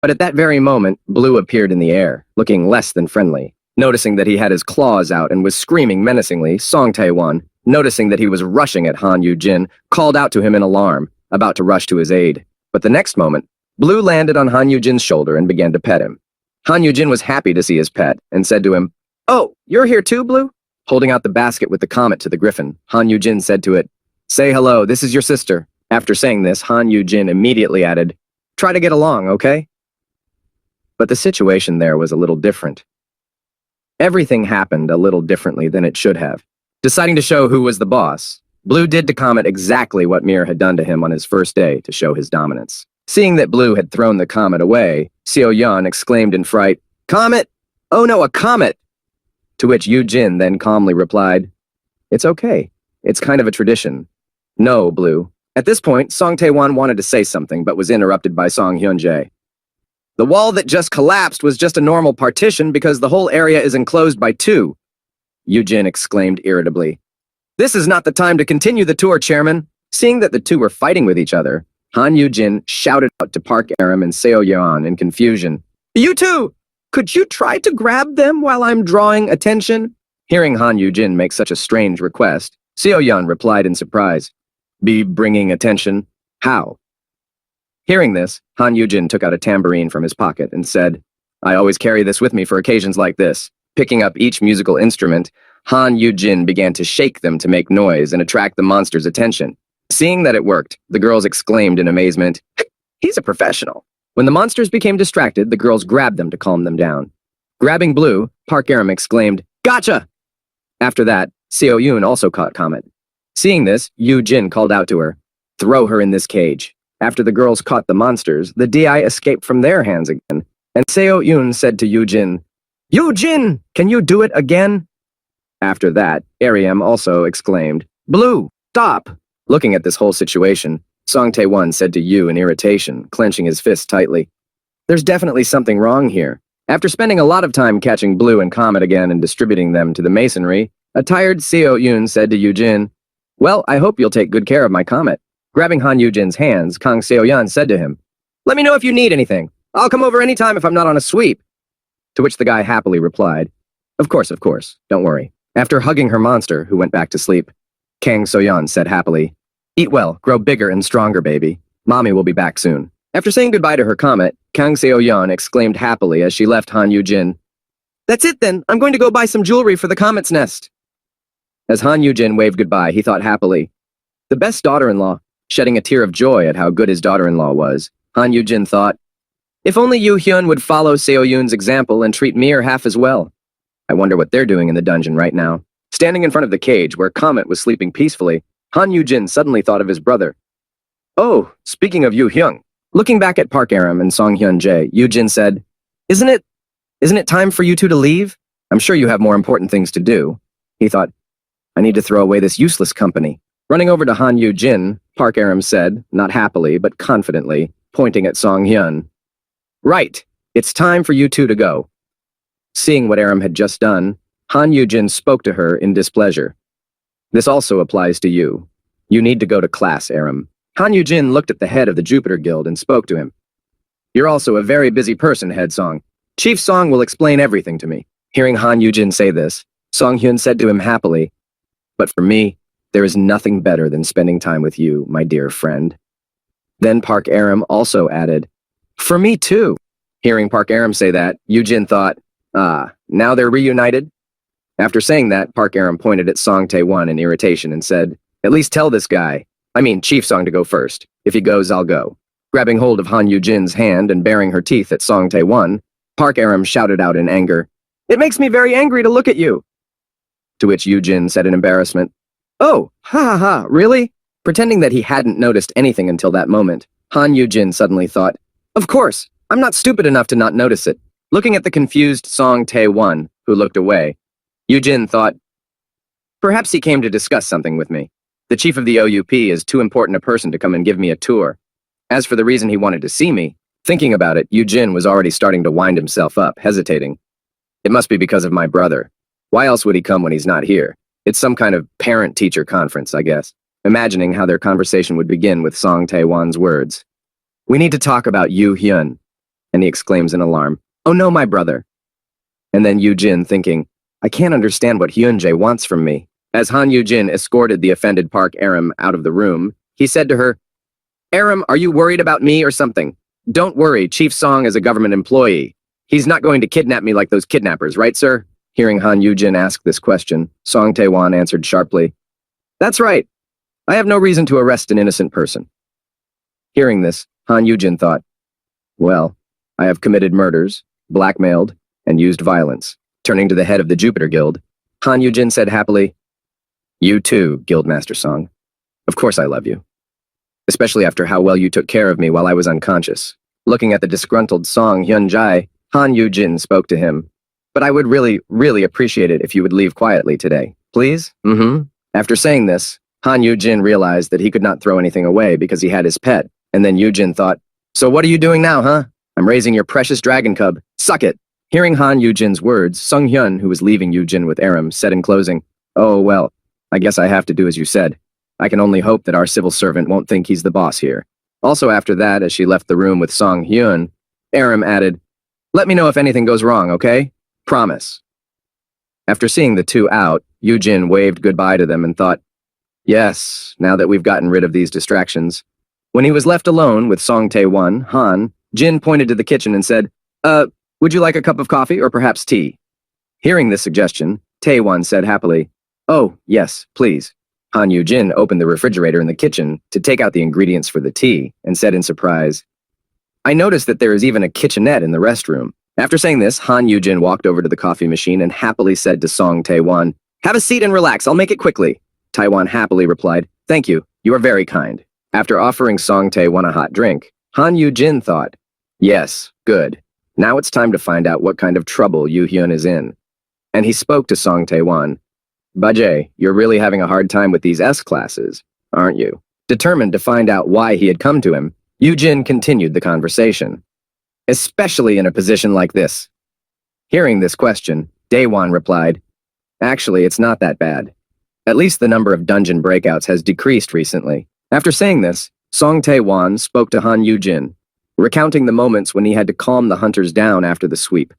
But at that very moment, Blue appeared in the air, looking less than friendly. Noticing that he had his claws out and was screaming menacingly, Song Tae-won, noticing that he was rushing at Han Yu-jin, called out to him in alarm, about to rush to his aid. But the next moment, Blue landed on Han Yu-jin's shoulder and began to pet him. Han Yu-jin was happy to see his pet and said to him, "Oh, you're here too, Blue?" Holding out the basket with the comet to the griffin, Han Yu-jin said to it, "Say hello, this is your sister." After saying this, Han Yu-jin immediately added, "Try to get along, okay?" But the situation there was a little different. Everything happened a little differently than it should have. Deciding to show who was the boss, Blue did to Comet exactly what Mir had done to him on his first day to show his dominance. Seeing that Blue had thrown the comet away, Seo-yeon exclaimed in fright, "Comet! Oh no, a comet!" To which Yu-jin then calmly replied, "It's okay. It's kind of a tradition." "No, Blue." At this point, Song Tae-won wanted to say something, but was interrupted by Song Hyun-jae. "The wall that just collapsed was just a normal partition because the whole area is enclosed by two," Yu-jin exclaimed irritably. "This is not the time to continue the tour, Chairman." Seeing that the two were fighting with each other, Han Yu-jin shouted out to Park Aram and Seo-yeon in confusion, "You two! Could you try to grab them while I'm drawing attention?" Hearing Han Yu-jin make such a strange request, Seo-yeon replied in surprise, "Be bringing attention? How?" Hearing this, Han Yu-jin took out a tambourine from his pocket and said, "I always carry this with me for occasions like this." Picking up each musical instrument, Han Yu-jin began to shake them to make noise and attract the monster's attention. Seeing that it worked, the girls exclaimed in amazement, "He's a professional." When the monsters became distracted, the girls grabbed them to calm them down. Grabbing Blue, Park Aram exclaimed, "Gotcha!" After that, Seo-yoon also caught Comet. Seeing this, Yu-jin called out to her, "Throw her in this cage." After the girls caught the monsters, the DI escaped from their hands again, and Seo-yoon said to Yu-jin, "Yu-jin, can you do it again?" After that, Ariam also exclaimed, "Blue, stop!" Looking at this whole situation, Song Tae-won said to Yu in irritation, clenching his fist tightly, "There's definitely something wrong here." After spending a lot of time catching Blue and Comet again and distributing them to the masonry, a tired Seo-yoon said to Yu-jin, "Well, I hope you'll take good care of my Comet." Grabbing Han Yu-jin's hands, Kang Seo-yeon said to him, "Let me know if you need anything. I'll come over anytime if I'm not on a sweep." To which the guy happily replied, of course, don't worry." After hugging her monster, who went back to sleep, Kang So-yeon said happily, "Eat well, grow bigger and stronger, baby. Mommy will be back soon." After saying goodbye to her Comet, Kang Seo-yeon exclaimed happily as she left Han Yu-jin, "That's it then, I'm going to go buy some jewelry for the Comet's nest." As Han Yu-jin waved goodbye, he thought happily, the best daughter-in-law. Shedding a tear of joy at how good his daughter-in-law was, Han Yu-jin thought, if only Yu-hyun would follow Seo-yoon's example and treat Mir half as well. I wonder what they're doing in the dungeon right now. Standing in front of the cage where Comet was sleeping peacefully, Han Yu-jin suddenly thought of his brother. "Oh, speaking of Yu-hyun." Looking back at Park Aram and Song Hyun-jae, Yu-jin said, Isn't it time for you two to leave? I'm sure you have more important things to do." He thought, "I need to throw away this useless company." Running over to Han Yu-jin, Park Aram said, not happily but confidently, pointing at Song Hyun, "Right, it's time for you two to go." Seeing what Aram had just done, Han Yu-jin spoke to her in displeasure. "This also applies to you. You need to go to class, Aram." Han Yu-jin looked at the head of the Jupiter Guild and spoke to him. "You're also a very busy person, Head Song. Chief Song will explain everything to me." Hearing Han Yu-jin say this, Song Hyun said to him happily, "But for me, there is nothing better than spending time with you, my dear friend." Then Park Aram also added, "For me too." Hearing Park Aram say that, Yu-jin thought, now they're reunited? After saying that, Park Aram pointed at Song Tae-won in irritation and said, "At least tell this guy, Chief Song, to go first. If he goes, I'll go." Grabbing hold of Han Yu-jin's hand and baring her teeth at Song Tae-won, Park Aram shouted out in anger, "It makes me very angry to look at you." To which Yu-jin said in embarrassment, "Oh, ha, really?" Pretending that he hadn't noticed anything until that moment, Han Yu-jin suddenly thought, "Of course, I'm not stupid enough to not notice it." Looking at the confused Song Tae-won, who looked away, Yu-jin thought, perhaps he came to discuss something with me. The chief of the OUP is too important a person to come and give me a tour. As for the reason he wanted to see me, thinking about it, Yu-jin was already starting to wind himself up, hesitating. It must be because of my brother. Why else would he come when he's not here? It's some kind of parent-teacher conference, I guess. Imagining how their conversation would begin with Song Tae-won's words. "We need to talk about Yu-hyun." and he exclaims in alarm, "Oh no, my brother!" And then Yu-jin thinking, I can't understand what Hyunjae wants from me. As Han Yu-jin escorted the offended Park Aram out of the room, he said to her, Aram, are you worried about me or something? Don't worry, Chief Song is a government employee. He's not going to kidnap me like those kidnappers, right, sir? Hearing Han Yu-jin ask this question, Song Tae-wan answered sharply, That's right. I have no reason to arrest an innocent person. Hearing this, Han Yu-jin thought, Well, I have committed murders, blackmailed, and used violence. Turning to the head of the Jupiter Guild, Han Yu-jin said happily, You too, Guildmaster Song. Of course I love you. Especially after how well you took care of me while I was unconscious. Looking at the disgruntled Song Hyun-jae, Han Yu-jin spoke to him. But I would really appreciate it if you would leave quietly today. Please? After saying this, Han Yu-jin realized that he could not throw anything away because he had his pet, and then Yu-jin thought, So what are you doing now, huh? I'm raising your precious dragon cub. Suck it! Hearing Han Yu-jin's words, Sung Hyun, who was leaving Yu-jin with Aram, said in closing, Oh, well, I guess I have to do as you said. I can only hope that our civil servant won't think he's the boss here. Also after that, as she left the room with Song Hyun, Aram added, Let me know if anything goes wrong, okay? Promise. After seeing the two out, Yu-jin waved goodbye to them and thought, Yes, now that we've gotten rid of these distractions. When he was left alone with Song Tae-wan, Han, Jin pointed to the kitchen and said, Would you like a cup of coffee or perhaps tea? Hearing this suggestion, Tae-wan said happily, Oh, yes, please. Han Yu-jin opened the refrigerator in the kitchen to take out the ingredients for the tea and said in surprise, I noticed that there is even a kitchenette in the restroom. After saying this, Han Yu-jin walked over to the coffee machine and happily said to Song Tae-wan, Have a seat and relax, I'll make it quickly. Tae-wan happily replied, Thank you, you are very kind. After offering Song Tae-wan a hot drink, Han Yu-jin thought, Yes, good. Now it's time to find out what kind of trouble Yu-hyun is in. And he spoke to Song Tae-wan. Bajay, you're really having a hard time with these S-classes, aren't you? Determined to find out why he had come to him, Yu-jin continued the conversation. Especially in a position like this. Hearing this question, Daewon replied, Actually, it's not that bad. At least the number of dungeon breakouts has decreased recently. After saying this, Song Tae-wan spoke to Han Yu-jin, recounting the moments when he had to calm the hunters down after the sweep.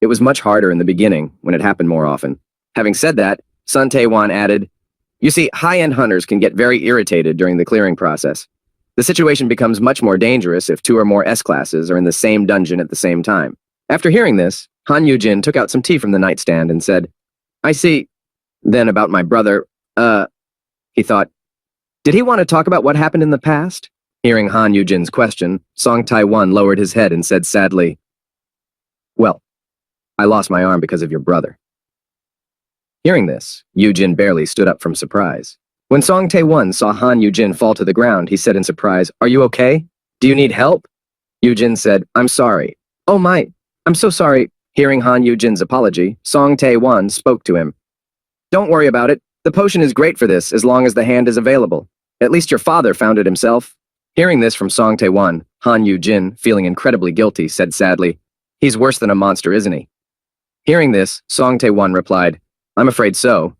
It was much harder in the beginning, when it happened more often. Having said that, Sun Tae-wan added, You see, high-end hunters can get very irritated during the clearing process. The situation becomes much more dangerous if two or more S-classes are in the same dungeon at the same time. After hearing this, Han Yu-jin took out some tea from the nightstand and said, I see. Then about my brother, he thought, Did he want to talk about what happened in the past? Hearing Han Yu-jin's question, Song Tae-wan lowered his head and said sadly, Well, I lost my arm because of your brother. Hearing this, Yu-jin barely stood up from surprise. When Song Tae-wan saw Han Yu-jin fall to the ground, he said in surprise, Are you okay? Do you need help? Yu-jin said, I'm sorry. Oh my, I'm so sorry. Hearing Han Yu-jin's apology, Song Tae-wan spoke to him. Don't worry about it. The potion is great for this as long as the hand is available. At least your father found it himself. Hearing this from Song Tae-wan, Han Yu-jin, feeling incredibly guilty, said sadly, He's worse than a monster, isn't he? Hearing this, Song Tae-wan replied, I'm afraid so,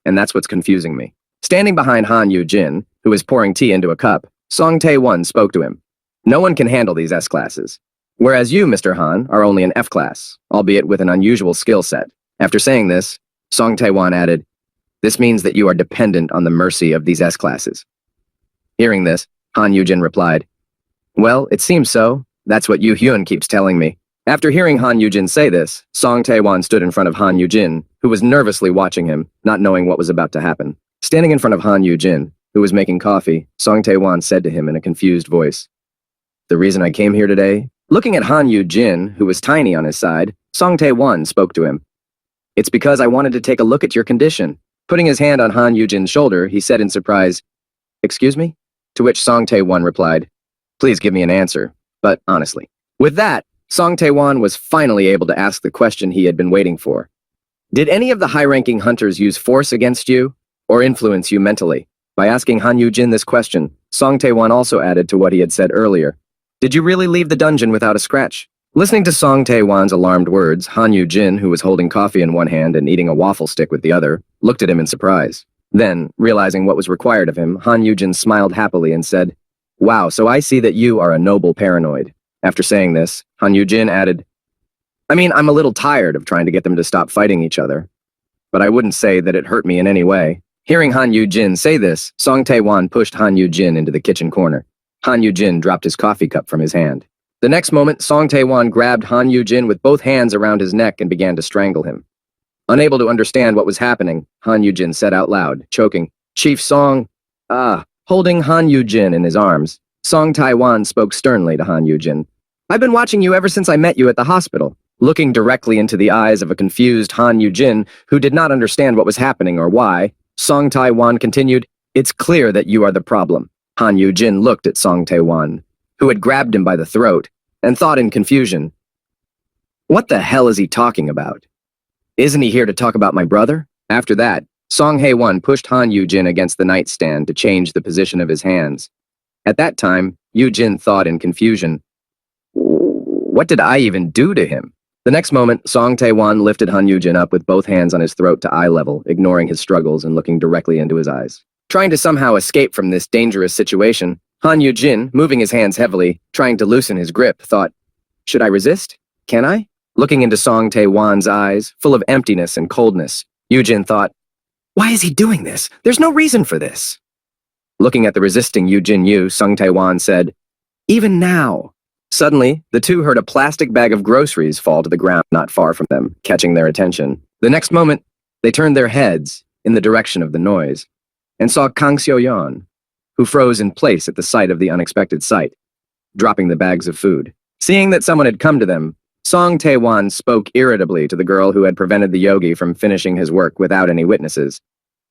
and that's what's confusing me. Standing behind Han Yu-jin, who was pouring tea into a cup, Song Tae-wan spoke to him. No one can handle these S-classes. Whereas you, Mr. Han, are only an F-class, albeit with an unusual skill set. After saying this, Song Tae-wan added, This means that you are dependent on the mercy of these S-classes. Hearing this, Han Yu-jin replied, Well, it seems so. That's what Yu-hyun keeps telling me. After hearing Han Yu-jin say this, Song Tae-wan stood in front of Han Yu-jin, who was nervously watching him, not knowing what was about to happen. Standing in front of Han Yu-jin, who was making coffee, Song Tae-wan said to him in a confused voice, The reason I came here today? Looking at Han Yu-jin, who was tiny on his side, Song Tae-wan spoke to him. It's because I wanted to take a look at your condition. Putting his hand on Han Yu-jin's shoulder, he said in surprise, Excuse me? To which Song Tae-wan replied, Please give me an answer, but honestly. With that, Song Tae-wan was finally able to ask the question he had been waiting for. Did any of the high-ranking hunters use force against you, or influence you mentally? By asking Han Yu-jin this question, Song Tae-wan also added to what he had said earlier. Did you really leave the dungeon without a scratch? Listening to Song Tae-wan's alarmed words, Han Yu-jin, who was holding coffee in one hand and eating a waffle stick with the other, looked at him in surprise. Then, realizing what was required of him, Han Yu-jin smiled happily and said, Wow, so I see that you are a noble paranoid. After saying this, Han Yu-jin added, I mean, I'm a little tired of trying to get them to stop fighting each other, but I wouldn't say that it hurt me in any way. Hearing Han Yu-jin say this, Song Tae-wan pushed Han Yu-jin into the kitchen corner. Han Yu-jin dropped his coffee cup from his hand. The next moment, Song Tae-wan grabbed Han Yu-jin with both hands around his neck and began to strangle him. Unable to understand what was happening, Han Yu-jin said out loud, choking, Chief Song, Holding Han Yu-jin in his arms, Song Tae-wan spoke sternly to Han Yu-jin. I've been watching you ever since I met you at the hospital. Looking directly into the eyes of a confused Han Yu-jin, who did not understand what was happening or why, Song Tae-wan continued, It's clear that you are the problem. Han Yu-jin looked at Song Tae-wan, who had grabbed him by the throat, and thought in confusion, What the hell is he talking about? Isn't he here to talk about my brother? After that, Song Hae-won pushed Han Yu-jin against the nightstand to change the position of his hands. At that time, Yu-jin thought in confusion, What did I even do to him? The next moment, Song Tae-wan lifted Han Yu-jin up with both hands on his throat to eye level, ignoring his struggles and looking directly into his eyes. Trying to somehow escape from this dangerous situation, Han Yu-jin, moving his hands heavily, trying to loosen his grip, thought, Should I resist? Can I? Looking into Song Tae-wan's eyes, full of emptiness and coldness, Yu-jin thought, Why is he doing this? There's no reason for this. Looking at the resisting Yu-jin, Song Tae-wan said, Even now. Suddenly, the two heard a plastic bag of groceries fall to the ground not far from them, catching their attention. The next moment, they turned their heads in the direction of the noise and saw Kang Seo-yeon, who froze in place at the sight of the unexpected sight, dropping the bags of food. Seeing that someone had come to them, Song Tae-wan spoke irritably to the girl who had prevented the yogi from finishing his work without any witnesses.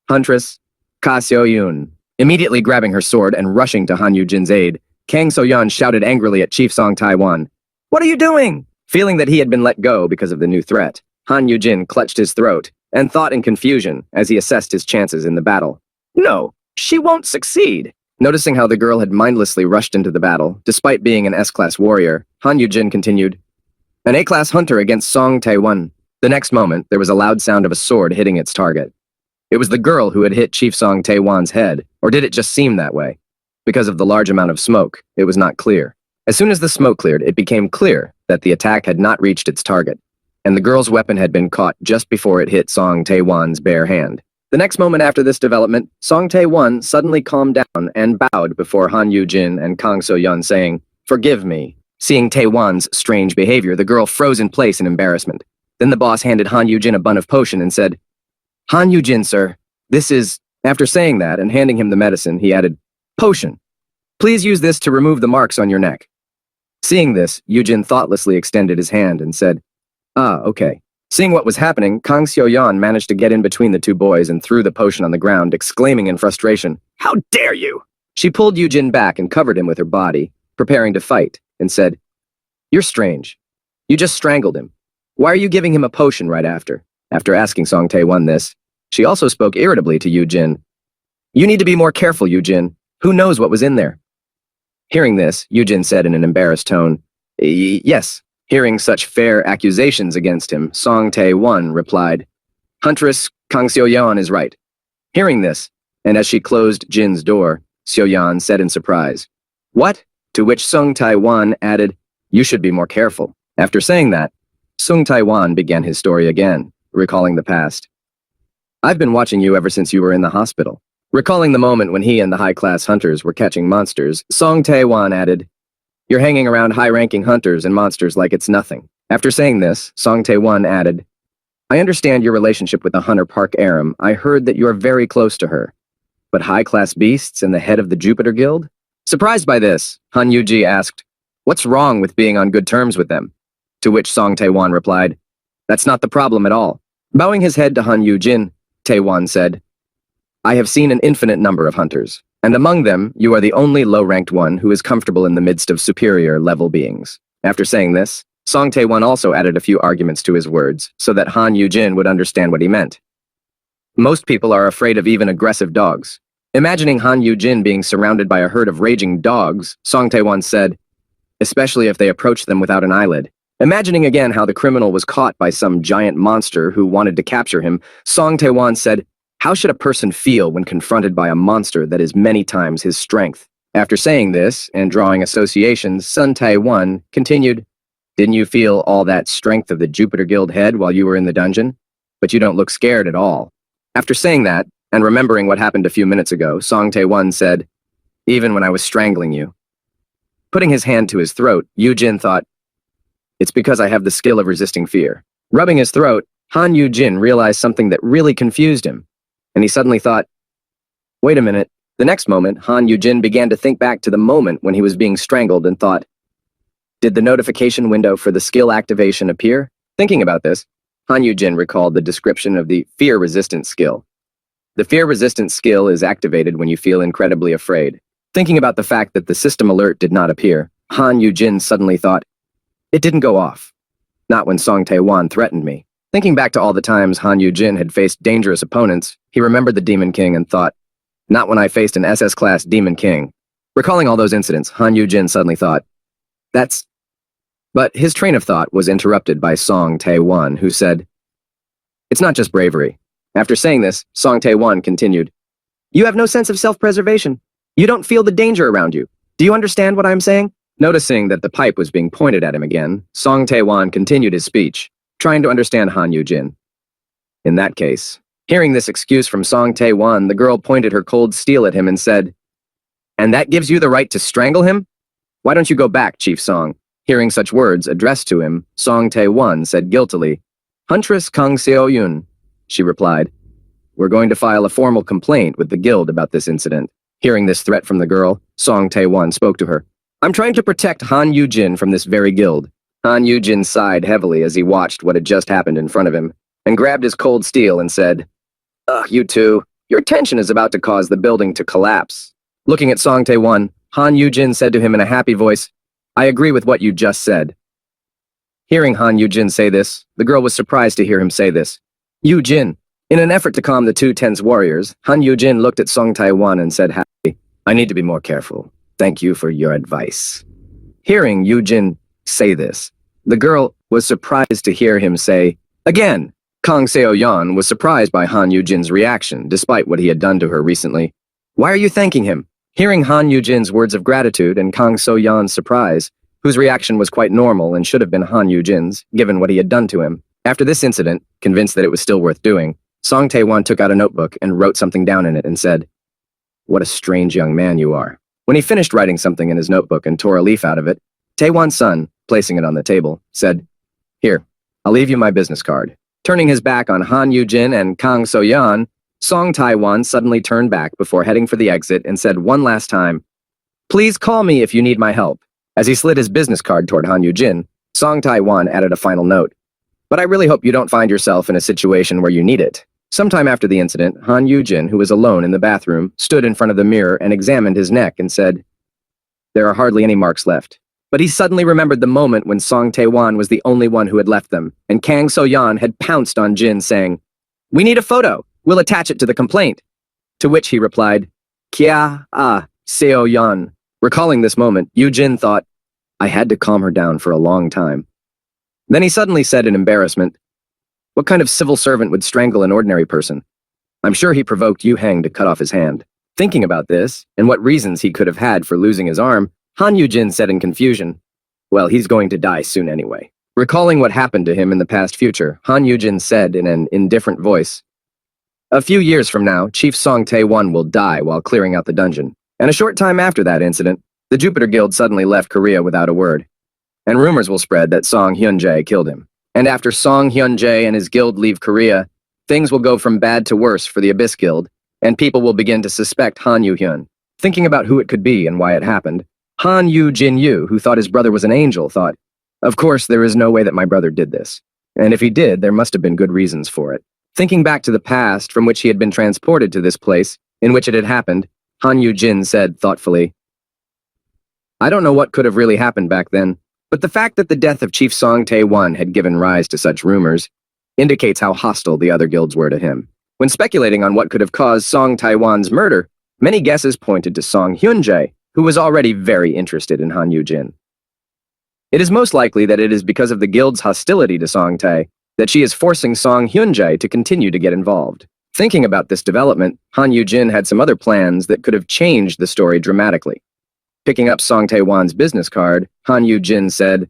Huntress Ka Seo-yoon. Immediately grabbing her sword and rushing to Han Yu-jin's aid, Kang So-yeon shouted angrily at Chief Song Tae-wan, What are you doing? Feeling that he had been let go because of the new threat, Han Yu-jin clutched his throat and thought in confusion as he assessed his chances in the battle. No, she won't succeed. Noticing how the girl had mindlessly rushed into the battle, despite being an S-class warrior, Han Yu-jin continued, An A-class hunter against Song Tae-wan. The next moment, there was a loud sound of a sword hitting its target. It was the girl who had hit Chief Song Tae-wan's head, or did it just seem that way? Because of the large amount of smoke, it was not clear. As soon as the smoke cleared, it became clear that the attack had not reached its target, and the girl's weapon had been caught just before it hit Song Tae-wan's bare hand. The next moment after this development, Song Tae-wan suddenly calmed down and bowed before Han Yu-jin and Kang So-yeon, saying, Forgive me. Seeing Tae-wan's strange behavior, the girl froze in place in embarrassment. Then the boss handed Han Yu-jin a bun of potion and said, Han Yu-jin, sir, this is... After saying that and handing him the medicine, he added, Potion. Please use this to remove the marks on your neck. Seeing this, Yu-jin thoughtlessly extended his hand and said, Okay. Seeing what was happening, Kang Seo-yeon managed to get in between the two boys and threw the potion on the ground, exclaiming in frustration, How dare you! She pulled Yu-jin back and covered him with her body, preparing to fight, and said, You're strange. You just strangled him. Why are you giving him a potion right after? After asking Song Tae-wan this, she also spoke irritably to Yu-jin. You need to be more careful, Yu-jin. Who knows what was in there? Hearing this, Yu-jin said in an embarrassed tone, Yes. Hearing such fair accusations against him, Song Tae-wan replied, Huntress Kang Seo-yeon is right. Hearing this, and as she closed Jin's door, Seo-yeon said in surprise, What? To which Song Tae-wan added, You should be more careful. After saying that, Song Tae-wan began his story again, recalling the past. I've been watching you ever since you were in the hospital. Recalling the moment when he and the high-class hunters were catching monsters, Song Tae-wan added, You're hanging around high-ranking hunters and monsters like it's nothing. After saying this, Song Tae-wan added, I understand your relationship with the hunter Park Aram. I heard that you are very close to her. But high-class beasts and the head of the Jupiter Guild? Surprised by this, Han Yu-ji asked, What's wrong with being on good terms with them? To which Song Tae-wan replied, That's not the problem at all. Bowing his head to Han Yu-jin, Tae-wan said, I have seen an infinite number of hunters, and among them, you are the only low-ranked one who is comfortable in the midst of superior-level beings. After saying this, Song Tae-wan also added a few arguments to his words, so that Han Yu-jin would understand what he meant. Most people are afraid of even aggressive dogs. Imagining Han Yu-jin being surrounded by a herd of raging dogs, Song Tae-wan said, especially if they approach them without an eyelid. Imagining again how the criminal was caught by some giant monster who wanted to capture him, Song Tae-wan said, How should a person feel when confronted by a monster that is many times his strength? After saying this and drawing associations, Sun Tai-wan continued, "Didn't you feel all that strength of the Jupiter Guild head while you were in the dungeon? But you don't look scared at all." After saying that, and remembering what happened a few minutes ago, Song Tae-won said, "Even when I was strangling you." Putting his hand to his throat, Yu-jin thought, "It's because I have the skill of resisting fear." Rubbing his throat, Han Yu-jin realized something that really confused him, and he suddenly thought, "Wait a minute." The next moment, Han Yu-jin began to think back to the moment when he was being strangled and thought, "Did the notification window for the skill activation appear?" Thinking about this, Han Yu-jin recalled the description of the fear-resistant skill. The fear-resistant skill is activated when you feel incredibly afraid. Thinking about the fact that the system alert did not appear, Han Yu-jin suddenly thought, "It didn't go off. Not when Song Tae-won threatened me." Thinking back to all the times Han Yu-jin had faced dangerous opponents, he remembered the Demon King and thought, "Not when I faced an SS-class Demon King." Recalling all those incidents, Han Yu-jin suddenly thought, "That's..." But his train of thought was interrupted by Song Tae-won, who said, "It's not just bravery." After saying this, Song Tae-won continued, "You have no sense of self-preservation. You don't feel the danger around you. Do you understand what I'm saying?" Noticing that the pipe was being pointed at him again, Song Tae-won continued his speech, trying to understand Han Yu-jin. In that case, hearing this excuse from Song Tae-won, the girl pointed her cold steel at him and said, "And that gives you the right to strangle him? Why don't you go back, Chief Song?" Hearing such words addressed to him, Song Tae-won said guiltily, "Huntress Kang Seo-yoon," she replied, "We're going to file a formal complaint with the guild about this incident." Hearing this threat from the girl, Song Tae-won spoke to her. "I'm trying to protect Han Yu-jin from this very guild." Han Yu-jin sighed heavily as he watched what had just happened in front of him, and grabbed his cold steel and said, "Ugh, you two, your tension is about to cause the building to collapse." Looking at Song Tae-won, Han Yu-jin said to him in a happy voice, "I agree with what you just said." Hearing Han Yu-jin say this, the girl was surprised to hear him say this. Yu-jin. In an effort to calm the two tense warriors, Han Yu-jin looked at Song Tae-won and said happily, "I need to be more careful. Thank you for your advice." Hearing Yu-jin say this, the girl was surprised to hear him say, "Again." Kang Seo-yeon was surprised by Han Yu-jin's reaction, despite what he had done to her recently. "Why are you thanking him?" Hearing Han Yu-jin's words of gratitude and Kang Seo-yeon's surprise, whose reaction was quite normal and should have been Han Yu-jin's, given what he had done to him. After this incident, convinced that it was still worth doing, Song Tae-won took out a notebook and wrote something down in it and said, "What a strange young man you are." When he finished writing something in his notebook and tore a leaf out of it, Tae-won's son, placing it on the table, said, "Here, I'll leave you my business card." Turning his back on Han Yu-jin and Kang So-yeon, Song Tae-won suddenly turned back before heading for the exit and said one last time, "Please call me if you need my help." As he slid his business card toward Han Yu-jin, Song Tae-won added a final note, "But I really hope you don't find yourself in a situation where you need it." Sometime after the incident, Han Yu-jin, who was alone in the bathroom, stood in front of the mirror and examined his neck and said, "There are hardly any marks left." But he suddenly remembered the moment when Song Tae-won was the only one who had left them, and Kang So-yeon had pounced on Jin saying, "We need a photo. We'll attach it to the complaint." To which he replied, "Kya Seo-yeon." Recalling this moment, Yu-jin thought, "I had to calm her down for a long time." Then he suddenly said in embarrassment, "What kind of civil servant would strangle an ordinary person? I'm sure he provoked Yu Hang to cut off his hand." Thinking about this, and what reasons he could have had for losing his arm, Han Yu-jin said in confusion, "Well, he's going to die soon anyway." Recalling what happened to him in the past future, Han Yu-jin said in an indifferent voice, "A few years from now, Chief Song Tae-won will die while clearing out the dungeon." And a short time after that incident, the Jupiter Guild suddenly left Korea without a word. And rumors will spread that Song Hyun-jae killed him. And after Song Hyun-jae and his guild leave Korea, things will go from bad to worse for the Abyss Guild, and people will begin to suspect Han Yu-hyun. Thinking about who it could be and why it happened, Han Yu-jin-yu, who thought his brother was an angel, thought, "Of course, there is no way that my brother did this. And if he did, there must have been good reasons for it." Thinking back to the past from which he had been transported to this place, in which it had happened, Han Yu-jin said thoughtfully, "I don't know what could have really happened back then, but the fact that the death of Chief Song Tae-won had given rise to such rumors indicates how hostile the other guilds were to him. When speculating on what could have caused Song Tae-won's murder, many guesses pointed to Song Hyun-jae, who was already very interested in Han Yu-jin. It is most likely that it is because of the guild's hostility to Song Tae that she is forcing Song Hyun-jae to continue to get involved. Thinking about this development, Han Yu-jin had some other plans that could have changed the story dramatically. Picking up Song Tae-wan's business card, Han Yu-jin said,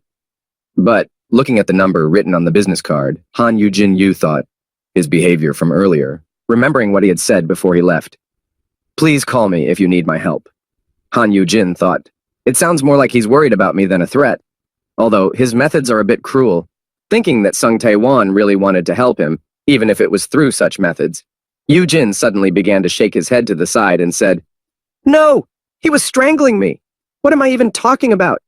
but, looking at the number written on the business card, Han Yu-jin thought, his behavior from earlier, remembering what he had said before he left. Please call me if you need my help. Han Yu-jin thought, it sounds more like he's worried about me than a threat, although his methods are a bit cruel. Thinking that Song Tae-wan really wanted to help him, even if it was through such methods, Yu-jin suddenly began to shake his head to the side and said, No! He was strangling me! What am I even talking about?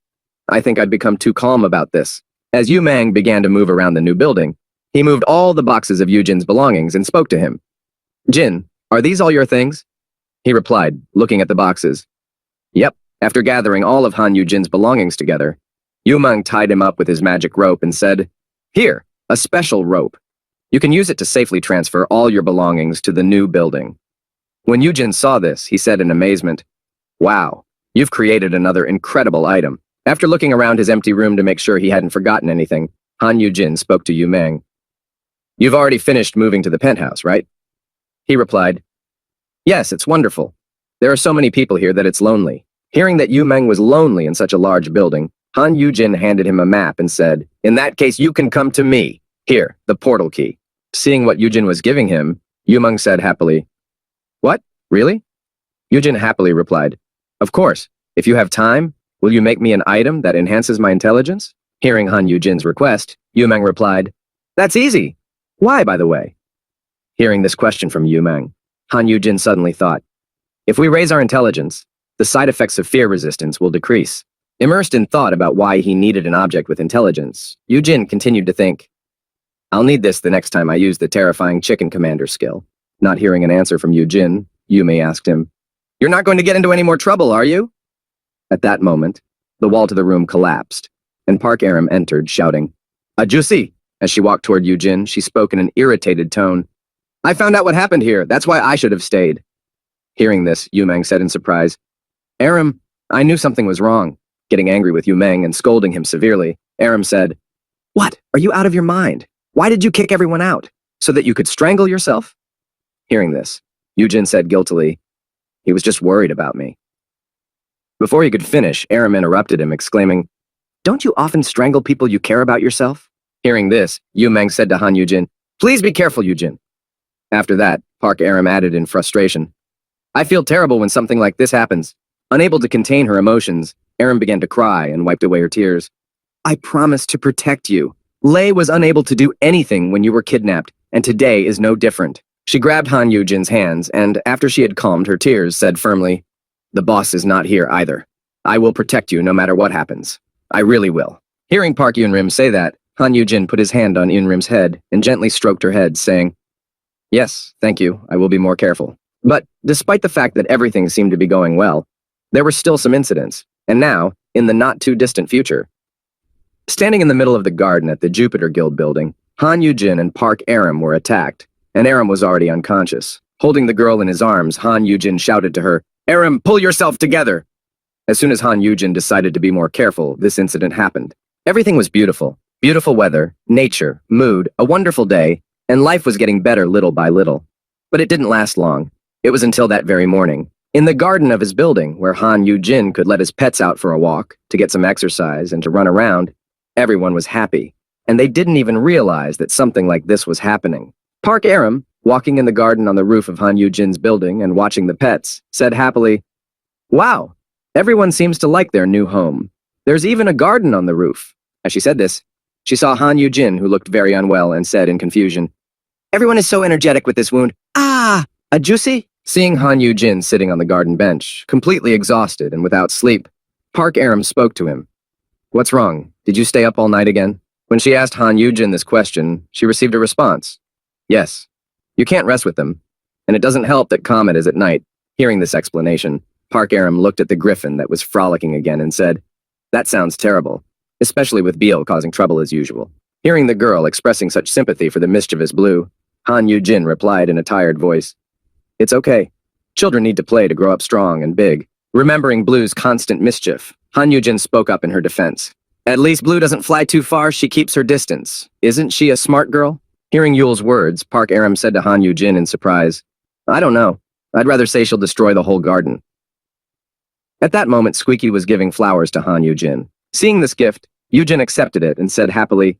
I think I'd become too calm about this. As Yu Mang began to move around the new building, he moved all the boxes of Yu-jin's belongings and spoke to him. Jin, are these all your things? He replied, looking at the boxes. Yep. After gathering all of Han Yu-jin's belongings together, Yu Mang tied him up with his magic rope and said, Here, a special rope. You can use it to safely transfer all your belongings to the new building. When Yu-jin saw this, he said in amazement, Wow, you've created another incredible item. After looking around his empty room to make sure he hadn't forgotten anything, Han Yu-jin spoke to Yu Mang. You've already finished moving to the penthouse, right? He replied, Yes, it's wonderful. There are so many people here that it's lonely. Hearing that Yu Mang was lonely in such a large building, Han Yu-jin handed him a map and said, In that case, you can come to me. Here, the portal key. Seeing what Yu-jin was giving him, Yu Mang said happily, What? Really? Yu-jin happily replied, Of course. If you have time, will you make me an item that enhances my intelligence? Hearing Han Yu-jin's request, Yu Mang replied, That's easy. Why, by the way? Hearing this question from Yu Mang, Han Yu-jin suddenly thought, If we raise our intelligence, the side effects of fear resistance will decrease. Immersed in thought about why he needed an object with intelligence, Yu-jin continued to think, I'll need this the next time I use the terrifying chicken commander skill. Not hearing an answer from Yu-jin, Yumi asked him, You're not going to get into any more trouble, are you? At that moment, the wall to the room collapsed, and Park Aram entered, shouting, Ajusi! As she walked toward Yu-jin, she spoke in an irritated tone. I found out what happened here. That's why I should have stayed. Hearing this, Yu Mang said in surprise, Aram, I knew something was wrong. Getting angry with Yu Mang and scolding him severely, Aram said, What? Are you out of your mind? Why did you kick everyone out? So that you could strangle yourself? Hearing this, Yu-jin said guiltily, He was just worried about me. Before he could finish, Aram interrupted him, exclaiming, Don't you often strangle people you care about yourself? Hearing this, Yu Mang said to Han Yu-jin, Please be careful, Yu-jin. After that, Park Aram added in frustration, I feel terrible when something like this happens. Unable to contain her emotions, Aram began to cry and wiped away her tears. I promised to protect you. Lei was unable to do anything when you were kidnapped, and today is no different. She grabbed Han Yu-jin's hands and, after she had calmed her tears, said firmly, The boss is not here either. I will protect you no matter what happens. I really will. Hearing Park Eun-rim say that, Han Yu-jin put his hand on Eun-rim's head and gently stroked her head, saying, Yes, thank you. I will be more careful. But, despite the fact that everything seemed to be going well, there were still some incidents, and now, in the not-too-distant future. Standing in the middle of the garden at the Jupiter Guild building, Han Yu-jin and Park Aram were attacked, and Aram was already unconscious. Holding the girl in his arms, Han Yu-jin shouted to her, Aram, pull yourself together! As soon as Han Yu-jin decided to be more careful, this incident happened. Everything was beautiful. Beautiful weather, nature, mood, a wonderful day, and life was getting better little by little. But it didn't last long. It was until that very morning. In the garden of his building, where Han Yu-jin could let his pets out for a walk, to get some exercise and to run around, everyone was happy, and they didn't even realize that something like this was happening. Park Aram, walking in the garden on the roof of Han Yu-jin's building and watching the pets, said happily, Wow, everyone seems to like their new home. There's even a garden on the roof. As she said this, she saw Han Yu-jin, who looked very unwell, and said in confusion, Everyone is so energetic with this wound. Ah, a juicy? Seeing Han Yu-jin sitting on the garden bench, completely exhausted and without sleep, Park Aram spoke to him. What's wrong? Did you stay up all night again? When she asked Han Yu-jin this question, she received a response. Yes. You can't rest with them. And it doesn't help that Comet is at night. Hearing this explanation, Park Aram looked at the griffin that was frolicking again and said, That sounds terrible, especially with Beale causing trouble as usual. Hearing the girl expressing such sympathy for the mischievous Blue, Han Yu-jin replied in a tired voice, It's okay. Children need to play to grow up strong and big. Remembering Blue's constant mischief, Han Yu-jin spoke up in her defense. At least Blue doesn't fly too far, she keeps her distance. Isn't she a smart girl? Hearing Yule's words, Park Aram said to Han Yu-jin in surprise, I don't know. I'd rather say she'll destroy the whole garden. At that moment, Squeaky was giving flowers to Han Yujin. Seeing this gift, Yujin accepted it and said happily,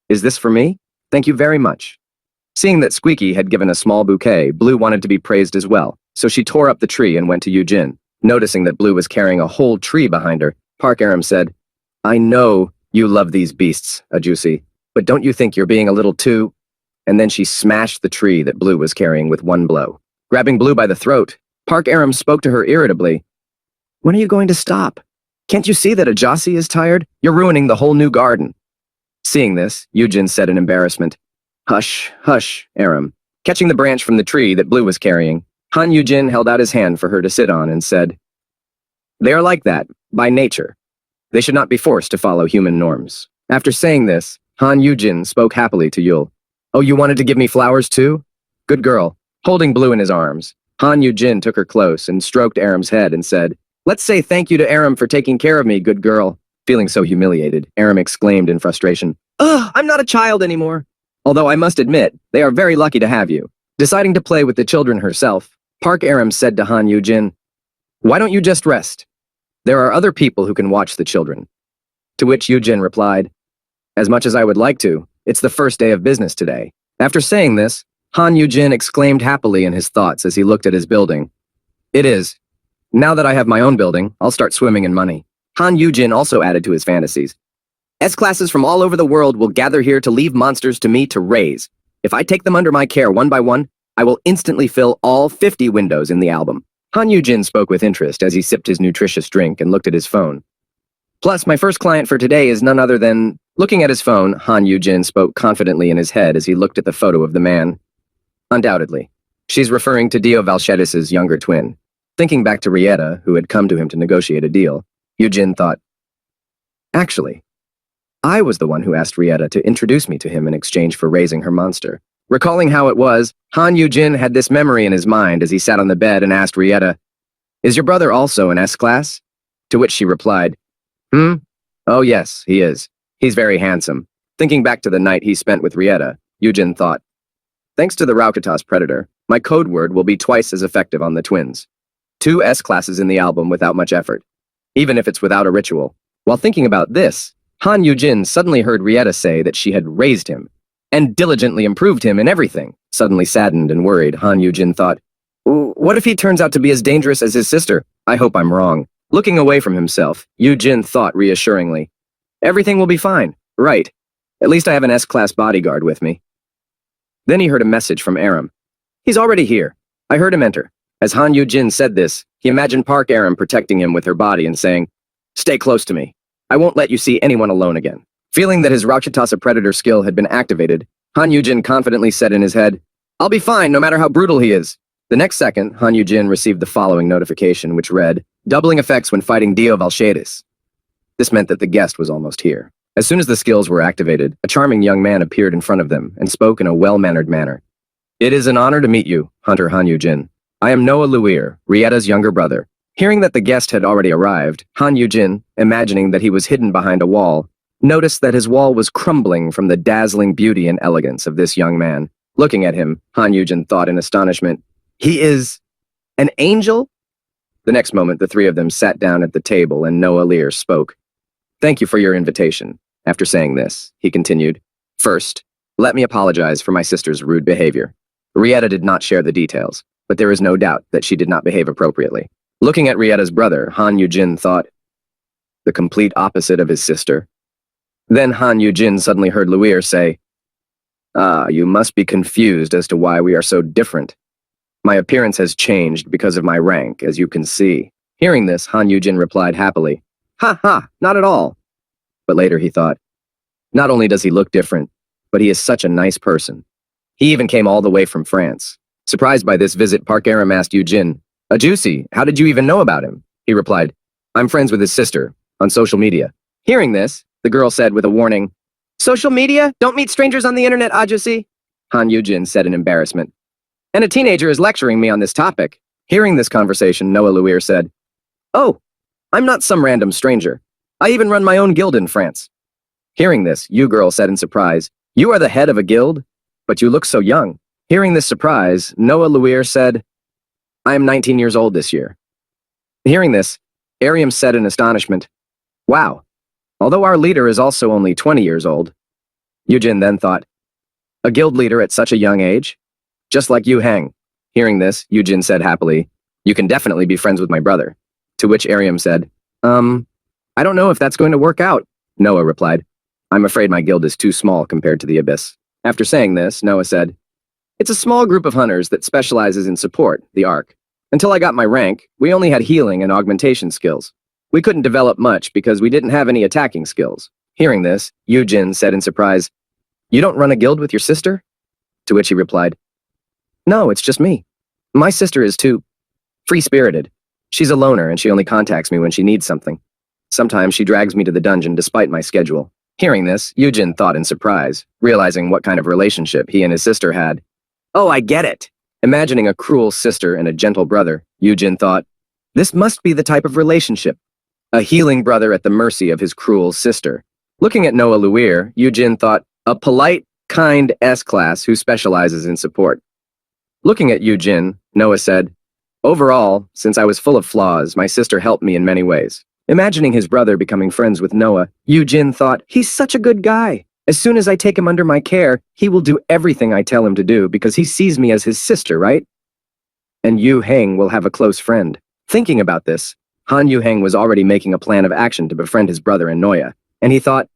"Is this for me? Thank you very much." Seeing that Squeaky had given a small bouquet, Blue wanted to be praised as well, so she tore up the tree and went to Yujin. Noticing that Blue was carrying a whole tree behind her, Park Aram said, "I know you love these beasts, Ajusi, but don't you think you're being a little too—" And then she smashed the tree that Blue was carrying with one blow. Grabbing Blue by the throat, Park Aram spoke to her irritably. "When are you going to stop? Can't you see that Ajasi is tired? You're ruining the whole new garden." Seeing this, Yujin said in embarrassment, "Hush, hush, Aram." Catching the branch from the tree that Blue was carrying, Han Yujin held out his hand for her to sit on and said, "They are like that, by nature. They should not be forced to follow human norms." After saying this, Han Yujin spoke happily to Yul. "Oh, you wanted to give me flowers too? Good girl." Holding Blue in his arms, Han Yujin took her close and stroked Aram's head and said, "Let's say thank you to Aram for taking care of me, good girl." Feeling so humiliated, Aram exclaimed in frustration, "Ugh, I'm not a child anymore." Although I must admit, they are very lucky to have you. Deciding to play with the children herself, Park Aram said to Han Yujin, "Why don't you just rest? There are other people who can watch the children." To which Yujin replied, "As much as I would like to, it's the first day of business today." After saying this, Han Yujin exclaimed happily in his thoughts as he looked at his building. "It is. Now that I have my own building, I'll start swimming in money." Han Yujin also added to his fantasies. "S-classes from all over the world will gather here to leave monsters to me to raise. If I take them under my care one by one, I will instantly fill all 50 windows in the album." Han Yujin spoke with interest as he sipped his nutritious drink and looked at his phone. "Plus, my first client for today is none other than—" Looking at his phone, Han Yujin spoke confidently in his head as he looked at the photo of the man. "Undoubtedly. She's referring to Dio Valchedis's younger twin." Thinking back to Rieta, who had come to him to negotiate a deal, Yujin thought, "Actually, I was the one who asked Rieta to introduce me to him in exchange for raising her monster." Recalling how it was, Han Yujin had this memory in his mind as he sat on the bed and asked Rieta, "Is your brother also an S-class?" To which she replied, "Oh yes, he is. He's very handsome." Thinking back to the night he spent with Rieta, Yujin thought, "Thanks to the Raukatas Predator, my code word will be twice as effective on the twins. 2 S-classes in the album without much effort, even if it's without a ritual." While thinking about this, Han Yujin suddenly heard Rieta say that she had raised him and diligently improved him in everything. Suddenly saddened and worried, Han Yujin thought, "What if he turns out to be as dangerous as his sister? I hope I'm wrong." Looking away from himself, Yujin thought reassuringly, "Everything will be fine, right? At least I have an S-class bodyguard with me." Then he heard a message from Aram. "He's already here. I heard him enter." As Han Yujin said this, he imagined Park Aram protecting him with her body and saying, "Stay close to me. I won't let you see anyone alone again." Feeling that his Rauchatasa Predator skill had been activated, Han Yujin confidently said in his head, "I'll be fine no matter how brutal he is." The next second, Han Yujin received the following notification, which read, "Doubling effects when fighting Dio Valchedis." This meant that the guest was almost here. As soon as the skills were activated, a charming young man appeared in front of them and spoke in a well-mannered manner. "It is an honor to meet you, Hunter Han Yujin. I am Noah Luir, Rieta's younger brother." Hearing that the guest had already arrived, Han Yujin, imagining that he was hidden behind a wall, noticed that his wall was crumbling from the dazzling beauty and elegance of this young man. Looking at him, Han Yujin thought in astonishment, "He is an angel?" The next moment, the three of them sat down at the table and Noah Lear spoke. "Thank you for your invitation." After saying this, he continued, "First, let me apologize for my sister's rude behavior. Rieta did not share the details, but there is no doubt that she did not behave appropriately." Looking at Rieta's brother, Han Yujin thought, the complete opposite of his sister. Then Han Yujin suddenly heard Luir say, "Ah, you must be confused as to why we are so different. My appearance has changed because of my rank, as you can see." Hearing this, Han Yujin replied happily, "Ha ha, not at all." But later he thought, not only does he look different, but he is such a nice person. He even came all the way from France. Surprised by this visit, Park Aram asked Yujin, "Ajusi, how did you even know about him?" He replied, "I'm friends with his sister, on social media." Hearing this, the girl said with a warning, "Social media? Don't meet strangers on the internet, Ajusi." Han Yujin said in embarrassment, "And a teenager is lecturing me on this topic." Hearing this conversation, Noah Luir said, "Oh, I'm not some random stranger. I even run my own guild in France." Hearing this, Girl said in surprise, "You are the head of a guild? But you look so young." Hearing this surprise, Noah Luir said, "I am 19 years old this year." Hearing this, Ariam said in astonishment, "Wow, although our leader is also only 20 years old." Yujin then thought, "A guild leader at such a young age? Just like Yu Heng." Hearing this, Yujin said happily, "You can definitely be friends with my brother." To which Ariam said, I don't know if that's going to work out." Noah replied, "I'm afraid my guild is too small compared to the Abyss." After saying this, Noah said, "It's a small group of hunters that specializes in support, the Ark. Until I got my rank, we only had healing and augmentation skills. We couldn't develop much because we didn't have any attacking skills." Hearing this, Yujin said in surprise, "You don't run a guild with your sister?" To which he replied, "No, it's just me. My sister is too free-spirited. She's a loner and she only contacts me when she needs something. Sometimes she drags me to the dungeon despite my schedule." Hearing this, Yujin thought in surprise, realizing what kind of relationship he and his sister had. "Oh, I get it." Imagining a cruel sister and a gentle brother, Yujin thought, "This must be the type of relationship. A healing brother at the mercy of his cruel sister." Looking at Noah Luir, Yujin thought, "A polite, kind S-class who specializes in support." Looking at Yujin, Noah said, "Overall, since I was full of flaws, my sister helped me in many ways." Imagining his brother becoming friends with Noah, Yujin thought, "He's such a good guy. As soon as I take him under my care, he will do everything I tell him to do because he sees me as his sister, right? And Yu Heng will have a close friend." Thinking about this, Han Yu Heng was already making a plan of action to befriend his brother and Noya, and he thought,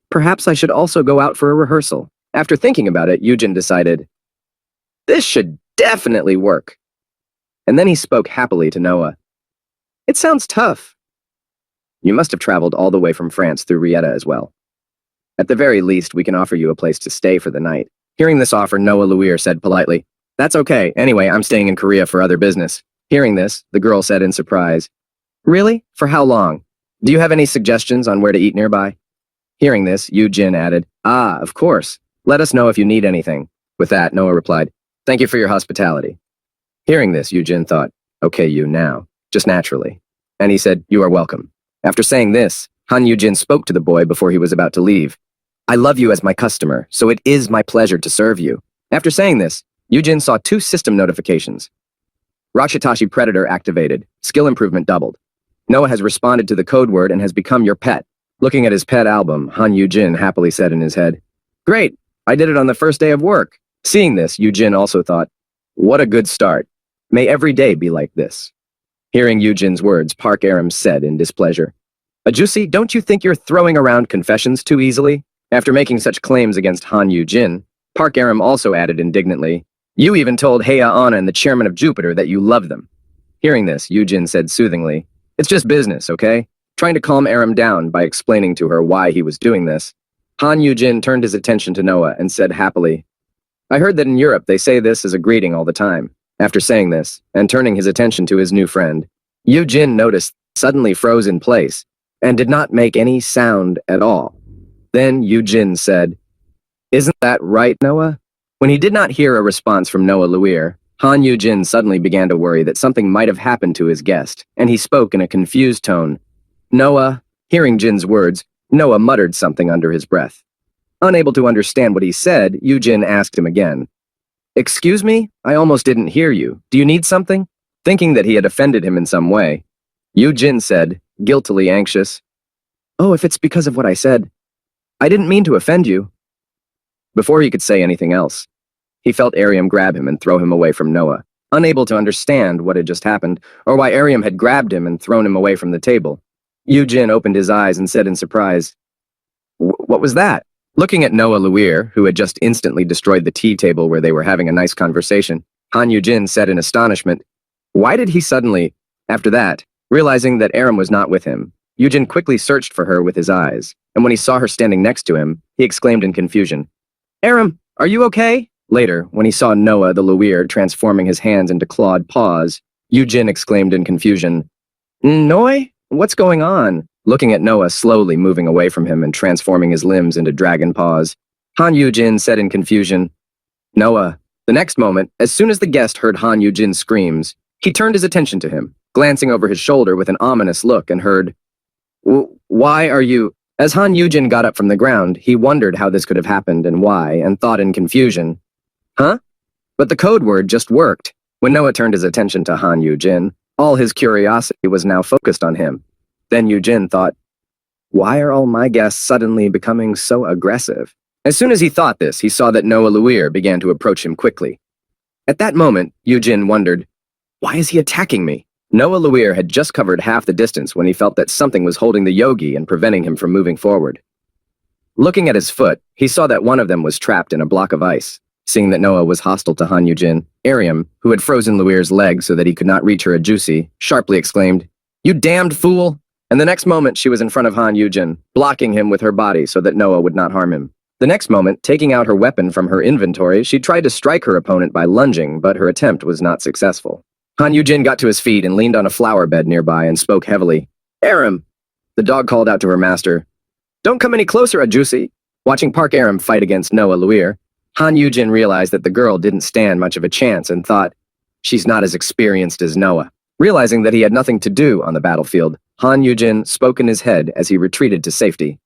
"Perhaps I should also go out for a rehearsal." After thinking about it, Yujin decided, "This should definitely work." And then he spoke happily to Noah. "It sounds tough. You must have traveled all the way from France through Rieta as well. At the very least, we can offer you a place to stay for the night." Hearing this offer, Noah Luir said politely, "That's okay. Anyway, I'm staying in Korea for other business." Hearing this, the girl said in surprise, "Really? For how long? Do you have any suggestions on where to eat nearby?" Hearing this, Yujin added, "Ah, of course. Let us know if you need anything." With that, Noah replied, "Thank you for your hospitality." Hearing this, Yujin thought, "Okay, you now," just naturally. And he said, "You are welcome." After saying this, Han Yujin spoke to the boy before he was about to leave. "I love you as my customer, so it is my pleasure to serve you." After saying this, Yujin saw 2 system notifications. Rakshatashi Predator activated. Skill improvement doubled. Noah has responded to the code word and has become your pet. Looking at his pet album, Han Yujin happily said in his head, "Great, I did it on the first day of work." Seeing this, Yujin also thought, "What a good start. May every day be like this." Hearing Yujin's words, Park Aram said in displeasure, "Ajusi, don't you think you're throwing around confessions too easily?" After making such claims against Han Yujin, Park Aram also added indignantly, "You even told Heya Anna and the chairman of Jupiter that you love them." Hearing this, Yujin said soothingly, "It's just business, okay?" Trying to calm Aram down by explaining to her why he was doing this, Han Yujin turned his attention to Noah and said happily, "I heard that in Europe they say this as a greeting all the time." After saying this, and turning his attention to his new friend, Yujin noticed suddenly froze in place and did not make any sound at all. Then Yujin said, "Isn't that right, Noah?" When he did not hear a response from Noah Luir, Han Yujin suddenly began to worry that something might have happened to his guest, and he spoke in a confused tone. "Noah." Hearing Jin's words, Noah muttered something under his breath. Unable to understand what he said, Yujin asked him again, "Excuse me? I almost didn't hear you. Do you need something?" Thinking that he had offended him in some way, Yujin said, guiltily anxious, "Oh, if it's because of what I said, I didn't mean to offend you." Before he could say anything else, he felt Ariam grab him and throw him away from Noah, unable to understand what had just happened, or why Ariam had grabbed him and thrown him away from the table. Yujin opened his eyes and said in surprise, "What was that?" Looking at Noah Luir, who had just instantly destroyed the tea table where they were having a nice conversation, Han Yujin said in astonishment, "Why did he suddenly?" After that, realizing that Aram was not with him, Yujin quickly searched for her with his eyes, and when he saw her standing next to him, he exclaimed in confusion, "Aram, are you okay?" Later, when he saw Noah the Luir transforming his hands into clawed paws, Yujin exclaimed in confusion, "Noi? What's going on?" Looking at Noah slowly moving away from him and transforming his limbs into dragon paws, Han Yujin said in confusion, "Noah." The next moment, as soon as the guest heard Han Yujin's screams, he turned his attention to him, glancing over his shoulder with an ominous look and heard, "Why are you?" As Han Yujin got up from the ground, he wondered how this could have happened and why, and thought in confusion, "Huh?" But the code word just worked. When Noah turned his attention to Han Yujin, All his curiosity was now focused on him. Then Yujin thought, why are all my guests suddenly becoming so aggressive? As soon as he thought this, he saw that Noah Luir began to approach him quickly. At that moment, Yujin wondered, why is he attacking me? Noah Luir had just covered half the distance when he felt that something was holding the yogi and preventing him from moving forward. Looking at his foot, he saw that one of them was trapped in a block of ice. Seeing that Noah was hostile to Han Yujin, Ariam, who had frozen Luir's leg so that he could not reach her Ajusi, sharply exclaimed, "You damned fool!" And the next moment she was in front of Han Yujin, blocking him with her body so that Noah would not harm him. The next moment, taking out her weapon from her inventory, she tried to strike her opponent by lunging, but her attempt was not successful. Han Yujin got to his feet and leaned on a flower bed nearby and spoke heavily. "Aram!" The dog called out to her master. "Don't come any closer, Ajusi!" Watching Park Aram fight against Noah Luir, Han Yujin realized that the girl didn't stand much of a chance and thought, she's not as experienced as Noah. Realizing that he had nothing to do on the battlefield, Han Yujin spoke in his head as he retreated to safety.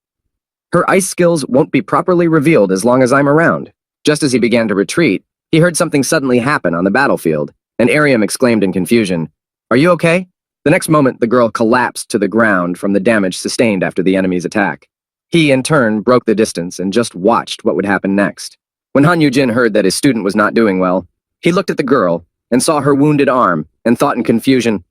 "Her ice skills won't be properly revealed as long as I'm around." Just as he began to retreat, he heard something suddenly happen on the battlefield, and Ariam exclaimed in confusion, "Are you okay?" The next moment, the girl collapsed to the ground from the damage sustained after the enemy's attack. He, in turn, broke the distance and just watched what would happen next. When Han Yujin heard that his student was not doing well, he looked at the girl and saw her wounded arm and thought in confusion,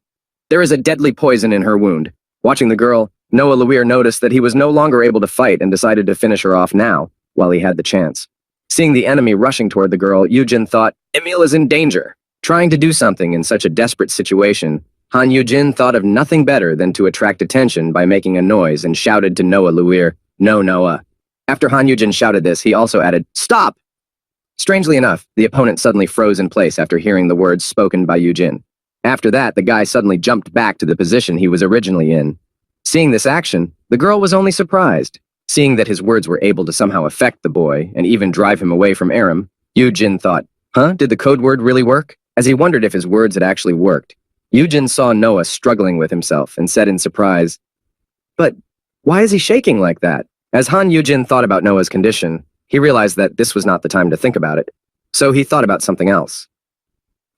there is a deadly poison in her wound. Watching the girl, Noah Luir noticed that he was no longer able to fight and decided to finish her off now, while he had the chance. Seeing the enemy rushing toward the girl, Yujin thought, Emil is in danger. Trying to do something in such a desperate situation, Han Yujin thought of nothing better than to attract attention by making a noise and shouted to Noah Luir, "No, Noah." After Han Yujin shouted this, he also added, "Stop!" Strangely enough, the opponent suddenly froze in place after hearing the words spoken by Yujin. After that, the guy suddenly jumped back to the position he was originally in. Seeing this action, the girl was only surprised. Seeing that his words were able to somehow affect the boy and even drive him away from Aram, Yujin thought, did the code word really work? As he wondered if his words had actually worked, Yujin saw Noah struggling with himself and said in surprise, "But why is he shaking like that?" As Han Yujin thought about Noah's condition, he realized that this was not the time to think about it. So he thought about something else.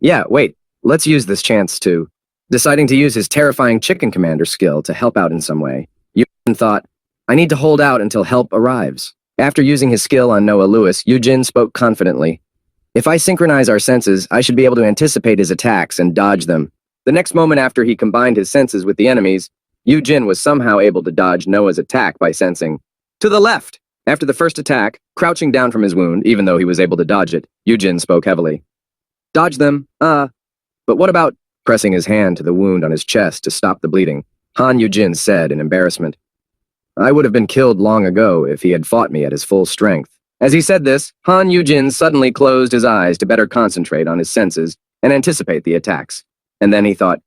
Yeah, wait, let's use this chance to... Deciding to use his terrifying chicken commander skill to help out in some way, Yujin thought, I need to hold out until help arrives. After using his skill on Noah Lewis, Yujin spoke confidently. If I synchronize our senses, I should be able to anticipate his attacks and dodge them. The next moment after he combined his senses with the enemies, Yujin was somehow able to dodge Noah's attack by sensing, to the left! After the first attack, crouching down from his wound, even though he was able to dodge it, Yujin spoke heavily. Dodge them, but what about... Pressing his hand to the wound on his chest to stop the bleeding, Han Yujin said in embarrassment, I would have been killed long ago if he had fought me at his full strength. As he said this, Han Yujin suddenly closed his eyes to better concentrate on his senses and anticipate the attacks. And then he thought,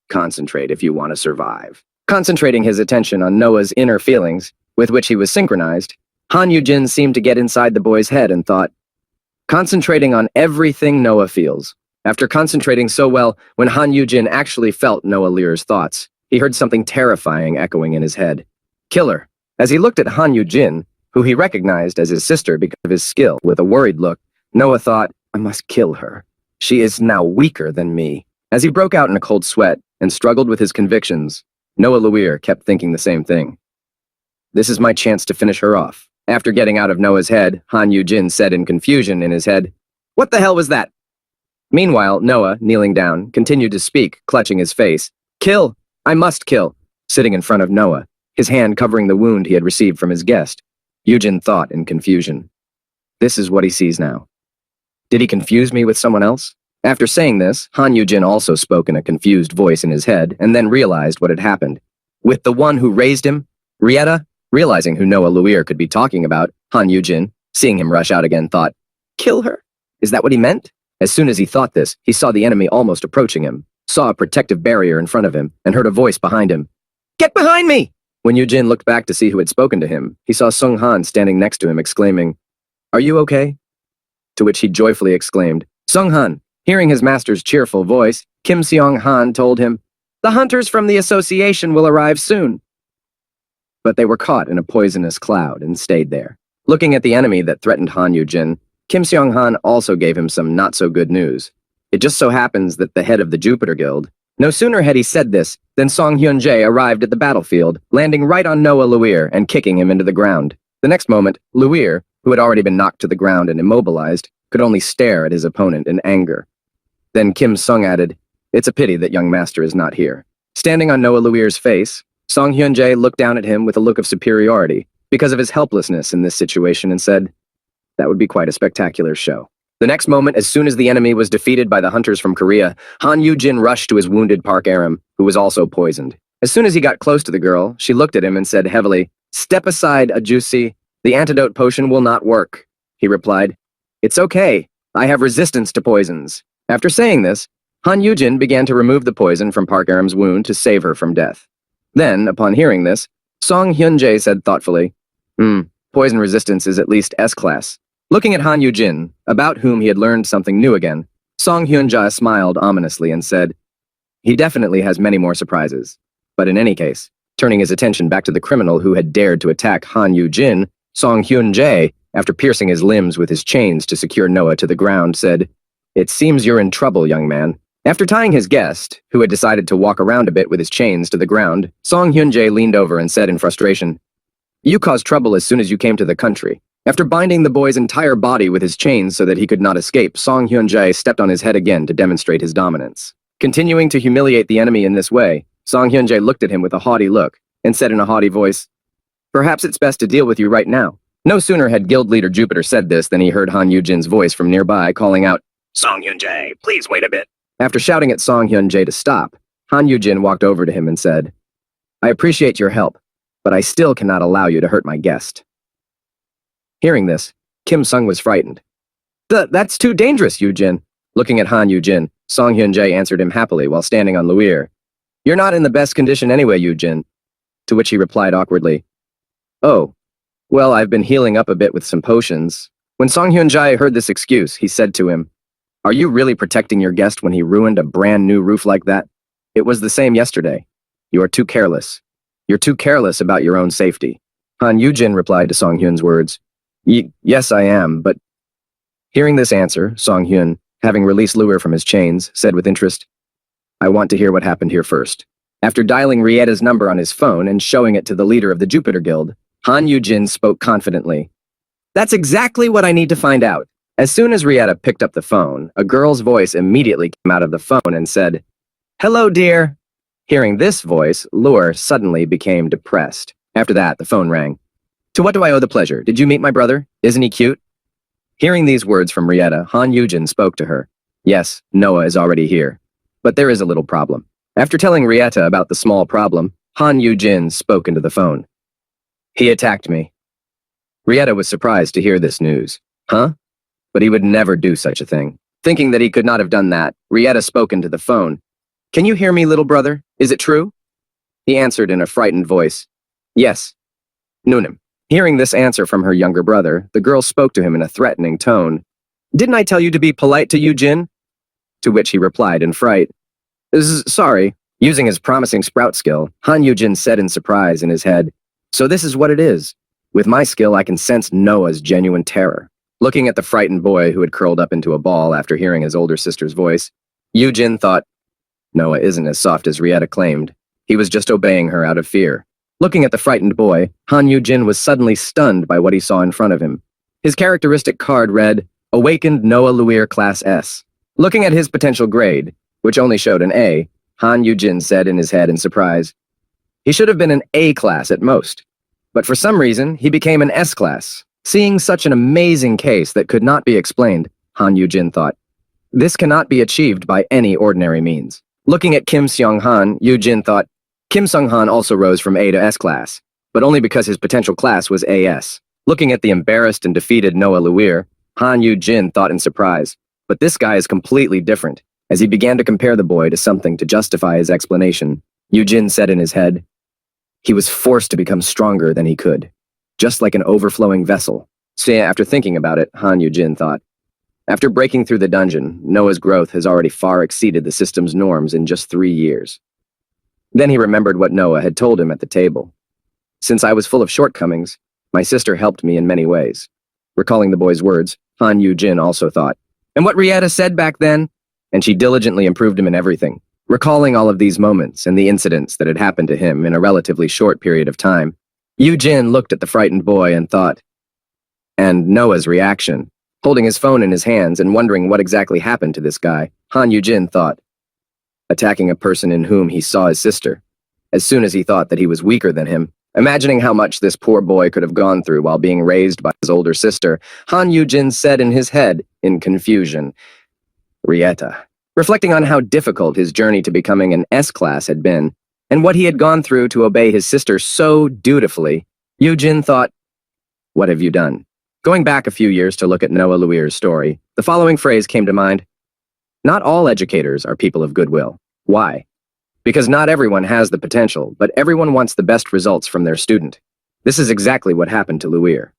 concentrate if you want to survive. Concentrating his attention on Noah's inner feelings, with which he was synchronized, Han Yujin seemed to get inside the boy's head and thought, concentrating on everything Noah feels. After concentrating so well, when Han Yujin actually felt Noah Lear's thoughts, he heard something terrifying echoing in his head. Killer. As he looked at Han Yujin, who he recognized as his sister because of his skill, with a worried look, Noah thought, I must kill her. She is now weaker than me. As he broke out in a cold sweat and struggled with his convictions, Noah Luir kept thinking the same thing. This is my chance to finish her off. After getting out of Noah's head, Han Yujin said in confusion in his head, What the hell was that? Meanwhile, Noah, kneeling down, continued to speak, clutching his face. Kill! I must kill! Sitting in front of Noah, his hand covering the wound he had received from his guest. Yujin thought in confusion. This is what he sees now. Did he confuse me with someone else? After saying this, Han Yujin also spoke in a confused voice in his head, and then realized what had happened. With the one who raised him, Rieta, realizing who Noah Luir could be talking about, Han Yujin, seeing him rush out again, thought, Kill her? Is that what he meant? As soon as he thought this, he saw the enemy almost approaching him, saw a protective barrier in front of him, and heard a voice behind him. Get behind me! When Yujin looked back to see who had spoken to him, he saw Sung Han standing next to him exclaiming, Are you okay? To which he joyfully exclaimed, Sung Han! Hearing his master's cheerful voice, Kim Seong Han told him, The hunters from the association will arrive soon. But they were caught in a poisonous cloud and stayed there. Looking at the enemy that threatened Han Yujin, Kim Seong Han also gave him some not-so-good news. It just so happens that the head of the Jupiter Guild, No sooner had he said this than Song Hyun-jae arrived at the battlefield, landing right on Noah Luir and kicking him into the ground. The next moment, Luir, who had already been knocked to the ground and immobilized, could only stare at his opponent in anger. Then Kim Sung added, "It's a pity that young master is not here." Standing on Noah Luir's face, Song Hyun-jae looked down at him with a look of superiority because of his helplessness in this situation and said, "That would be quite a spectacular show." The next moment, as soon as the enemy was defeated by the hunters from Korea, Han Yu-jin rushed to his wounded Park Aram, who was also poisoned. As soon as he got close to the girl, she looked at him and said heavily, "Step aside, Ajusi. The antidote potion will not work." He replied, "It's okay. I have resistance to poisons." After saying this, Han Yu-jin began to remove the poison from Park Aram's wound to save her from death. Then, upon hearing this, Song Hyun-jae said thoughtfully, poison resistance is at least S-class. Looking at Han Yu-jin, about whom he had learned something new again, Song Hyun-jae smiled ominously and said, "He definitely has many more surprises." But in any case, turning his attention back to the criminal who had dared to attack Han Yu-jin, Song Hyun-jae, after piercing his limbs with his chains to secure Noah to the ground, said, "It seems you're in trouble, young man." After tying his guest, who had decided to walk around a bit with his chains, to the ground, Song Hyun-jae leaned over and said in frustration, "You caused trouble as soon as you came to the country." After binding the boy's entire body with his chains so that he could not escape, Song Hyun-jae stepped on his head again to demonstrate his dominance. Continuing to humiliate the enemy in this way, Song Hyun-jae looked at him with a haughty look and said in a haughty voice, "Perhaps it's best to deal with you right now." No sooner had guild leader Jupiter said this than he heard Han Yu-jin's voice from nearby calling out, "Song Hyun-jae, please wait a bit." After shouting at Song Hyun-jae to stop, Han Yu-jin walked over to him and said, "I appreciate your help, but I still cannot allow you to hurt my guest." Hearing this, Kim Sung was frightened. That's too dangerous, Yu-jin." Looking at Han Yu-jin, Song Hyun-jae answered him happily while standing on Luir. "You're not in the best condition anyway, Yu-jin." To which he replied awkwardly, "Oh, well, I've been healing up a bit with some potions." When Song Hyun-jae heard this excuse, he said to him, "Are you really protecting your guest when he ruined a brand new roof like that? It was the same yesterday. You are too careless. You're too careless about your own safety." Han Yu-jin replied to Song Hyun's words, Yes, I am, but..." Hearing this answer, Song Hyun, having released Luir from his chains, said with interest, "I want to hear what happened here first." After dialing Rietta's number on his phone and showing it to the leader of the Jupiter Guild, Han Yu-jin spoke confidently. "That's exactly what I need to find out." As soon as Rietta picked up the phone, a girl's voice immediately came out of the phone and said, "Hello, dear." Hearing this voice, Luir suddenly became depressed. After that, the phone rang. "To what do I owe the pleasure? Did you meet my brother? Isn't he cute?" Hearing these words from Rietta, Han Yu-jin spoke to her. "Yes, Noah is already here. But there is a little problem." After telling Rietta about the small problem, Han Yu-jin spoke into the phone. "He attacked me." Rietta was surprised to hear this news. "Huh?" But he would never do such a thing. Thinking that he could not have done that, Rietta spoke into the phone. "Can you hear me, little brother? Is it true?" He answered in a frightened voice, "Yes, Nunim." Hearing this answer from her younger brother, the girl spoke to him in a threatening tone. "Didn't I tell you to be polite to Yu-jin?" To which he replied in fright, Sorry." Using his promising sprout skill, Han Yu-jin said in surprise in his head, "So this is what it is. With my skill, I can sense Noah's genuine terror." Looking at the frightened boy who had curled up into a ball after hearing his older sister's voice, Yu-jin thought, Noah isn't as soft as Rietta claimed. He was just obeying her out of fear. Looking at the frightened boy, Han Yu-jin was suddenly stunned by what he saw in front of him. His characteristic card read, Awakened Noah Luir Class S. Looking at his potential grade, which only showed an A, Han Yu-jin said in his head in surprise, "He should have been an A class at most. But for some reason, he became an S class. Seeing such an amazing case that could not be explained, Han Yu-jin thought, this cannot be achieved by any ordinary means." Looking at Kim Seong-han, Yu-jin thought, Kim Seong-han also rose from A to S class, but only because his potential class was AS. Looking at the embarrassed and defeated Noah Luir, Han Yu-jin thought in surprise, but this guy is completely different. As he began to compare the boy to something to justify his explanation, Yu-jin said in his head, he was forced to become stronger than he could, just like an overflowing vessel. So after thinking about it, Han Yu-jin thought, after breaking through the dungeon, Noah's growth has already far exceeded the system's norms in just 3 years. Then he remembered what Noah had told him at the table. Since I was full of shortcomings, my sister helped me in many ways. Recalling the boy's words, Han Yu-jin also thought, and what Rietta said back then? And she diligently improved him in everything. Recalling all of these moments and the incidents that had happened to him in a relatively short period of time, Yu-jin looked at the frightened boy and thought, and Noah's reaction. Holding his phone in his hands and wondering what exactly happened to this guy, Han Yu-jin thought, attacking a person in whom he saw his sister. As soon as he thought that he was weaker than him, imagining how much this poor boy could have gone through while being raised by his older sister, Han Yu-jin said in his head, in confusion, Rieta. Reflecting on how difficult his journey to becoming an S-class had been, and what he had gone through to obey his sister so dutifully, Yu-jin thought, what have you done? Going back a few years to look at Noah Luir's story, the following phrase came to mind. Not all educators are people of goodwill. Why? Because not everyone has the potential, but everyone wants the best results from their student. This is exactly what happened to Luir.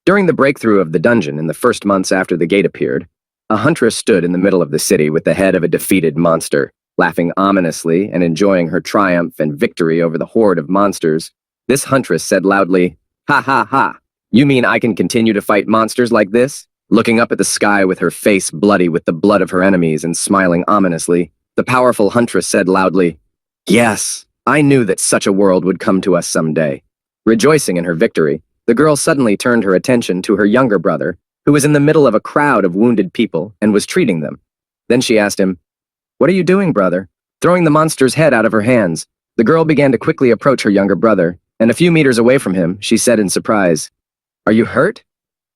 During the breakthrough of the dungeon in the first months after the gate appeared, a huntress stood in the middle of the city with the head of a defeated monster, laughing ominously and enjoying her triumph and victory over the horde of monsters. This huntress said loudly, "Ha ha ha! You mean I can continue to fight monsters like this?" Looking up at the sky with her face bloody with the blood of her enemies and smiling ominously, the powerful huntress said loudly, "Yes, I knew that such a world would come to us someday." Rejoicing in her victory, the girl suddenly turned her attention to her younger brother, who was in the middle of a crowd of wounded people and was treating them. Then she asked him, "What are you doing, brother?" Throwing the monster's head out of her hands, the girl began to quickly approach her younger brother, and a few meters away from him, she said in surprise, "Are you hurt?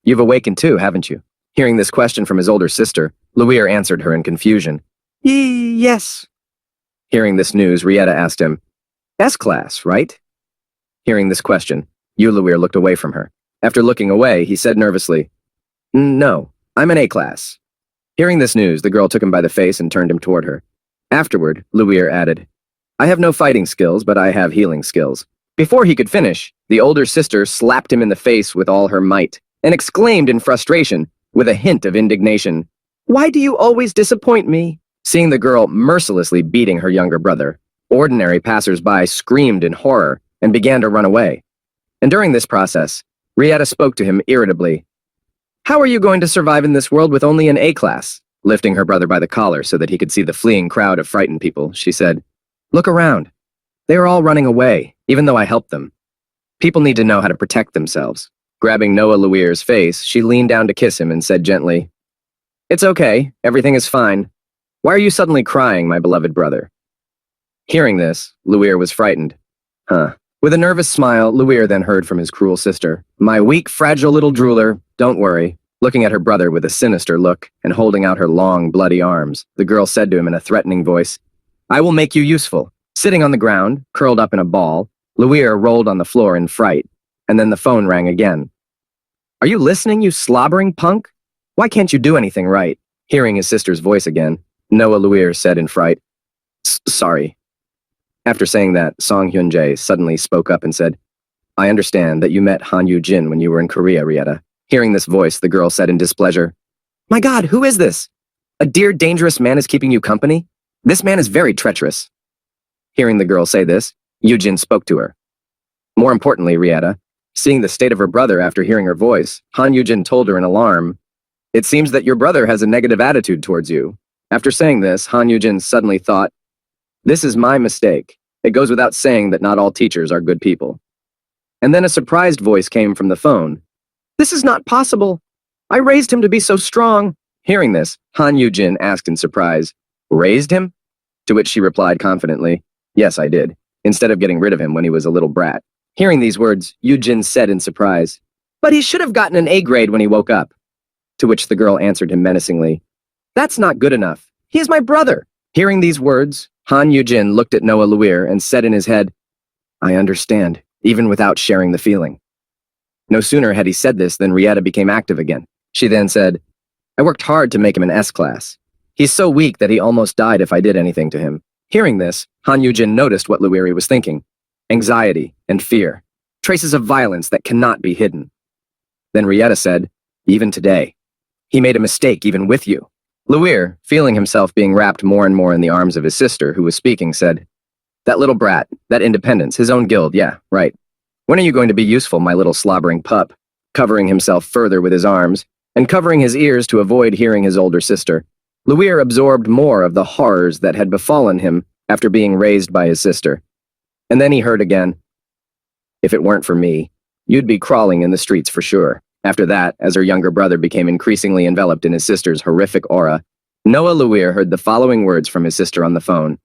You've awakened too, haven't you?" Hearing this question from his older sister, Luir answered her in confusion. Yes. Hearing this news, Rieta asked him, S-class, right? Hearing this question, Luir looked away from her. After looking away, he said nervously, "No, I'm an A-class." Hearing this news, the girl took him by the face and turned him toward her. Afterward, Luir added, "I have no fighting skills, but I have healing skills." Before he could finish, the older sister slapped him in the face with all her might and exclaimed in frustration, with a hint of indignation, "Why do you always disappoint me?" Seeing the girl mercilessly beating her younger brother, ordinary passers-by screamed in horror and began to run away. And during this process, Rieta spoke to him irritably. "How are you going to survive in this world with only an A-class?" Lifting her brother by the collar so that he could see the fleeing crowd of frightened people, she said, "Look around. They are all running away, even though I helped them. People need to know how to protect themselves." Grabbing Noah Luir's face, she leaned down to kiss him and said gently, "It's okay. Everything is fine. Why are you suddenly crying, my beloved brother?" Hearing this, Luir was frightened. With a nervous smile, Luir then heard from his cruel sister, "My weak, fragile little drooler, don't worry." Looking at her brother with a sinister look and holding out her long, bloody arms, the girl said to him in a threatening voice, "I will make you useful." Sitting on the ground, curled up in a ball, Luir rolled on the floor in fright, and then the phone rang again. "Are you listening, you slobbering punk? Why can't you do anything right?" Hearing his sister's voice again, Noah Luir said in fright, "Sorry." After saying that, Song Hyun-jae suddenly spoke up and said, "I understand that you met Han Yu-jin when you were in Korea, Rieta." Hearing this voice, the girl said in displeasure, "My God, who is this? A dear, dangerous man is keeping you company? This man is very treacherous." Hearing the girl say this, Yu-jin spoke to her. More importantly, Rieta, seeing the state of her brother after hearing her voice, Han Yu-jin told her in alarm, "It seems that your brother has a negative attitude towards you." After saying this, Han Yu-jin suddenly thought, "This is my mistake. It goes without saying that not all teachers are good people." And then a surprised voice came from the phone. "This is not possible. I raised him to be so strong." Hearing this, Han Yu-jin asked in surprise, "Raised him?" To which she replied confidently, "Yes, I did, instead of getting rid of him when he was a little brat." Hearing these words, Yu-jin said in surprise, "But he should have gotten an A grade when he woke up." To which the girl answered him menacingly, "That's not good enough. He is my brother." Hearing these words, Han Yu-jin looked at Noah Luir and said in his head, "I understand, even without sharing the feeling." No sooner had he said this than Rieta became active again. She then said, "I worked hard to make him an S-class. He's so weak that he almost died if I did anything to him." Hearing this, Han Yu-jin noticed what Luiri was thinking. Anxiety and fear, traces of violence that cannot be hidden. Then Rieta said, "Even today, he made a mistake even with you." Luir, feeling himself being wrapped more and more in the arms of his sister who was speaking, said, "That little brat, that independence, his own guild, yeah, right. When are you going to be useful, my little slobbering pup?" Covering himself further with his arms, and covering his ears to avoid hearing his older sister. Luir absorbed more of the horrors that had befallen him after being raised by his sister. And then he heard again, "If it weren't for me, you'd be crawling in the streets for sure." After that, as her younger brother became increasingly enveloped in his sister's horrific aura, Noah Luir heard the following words from his sister on the phone.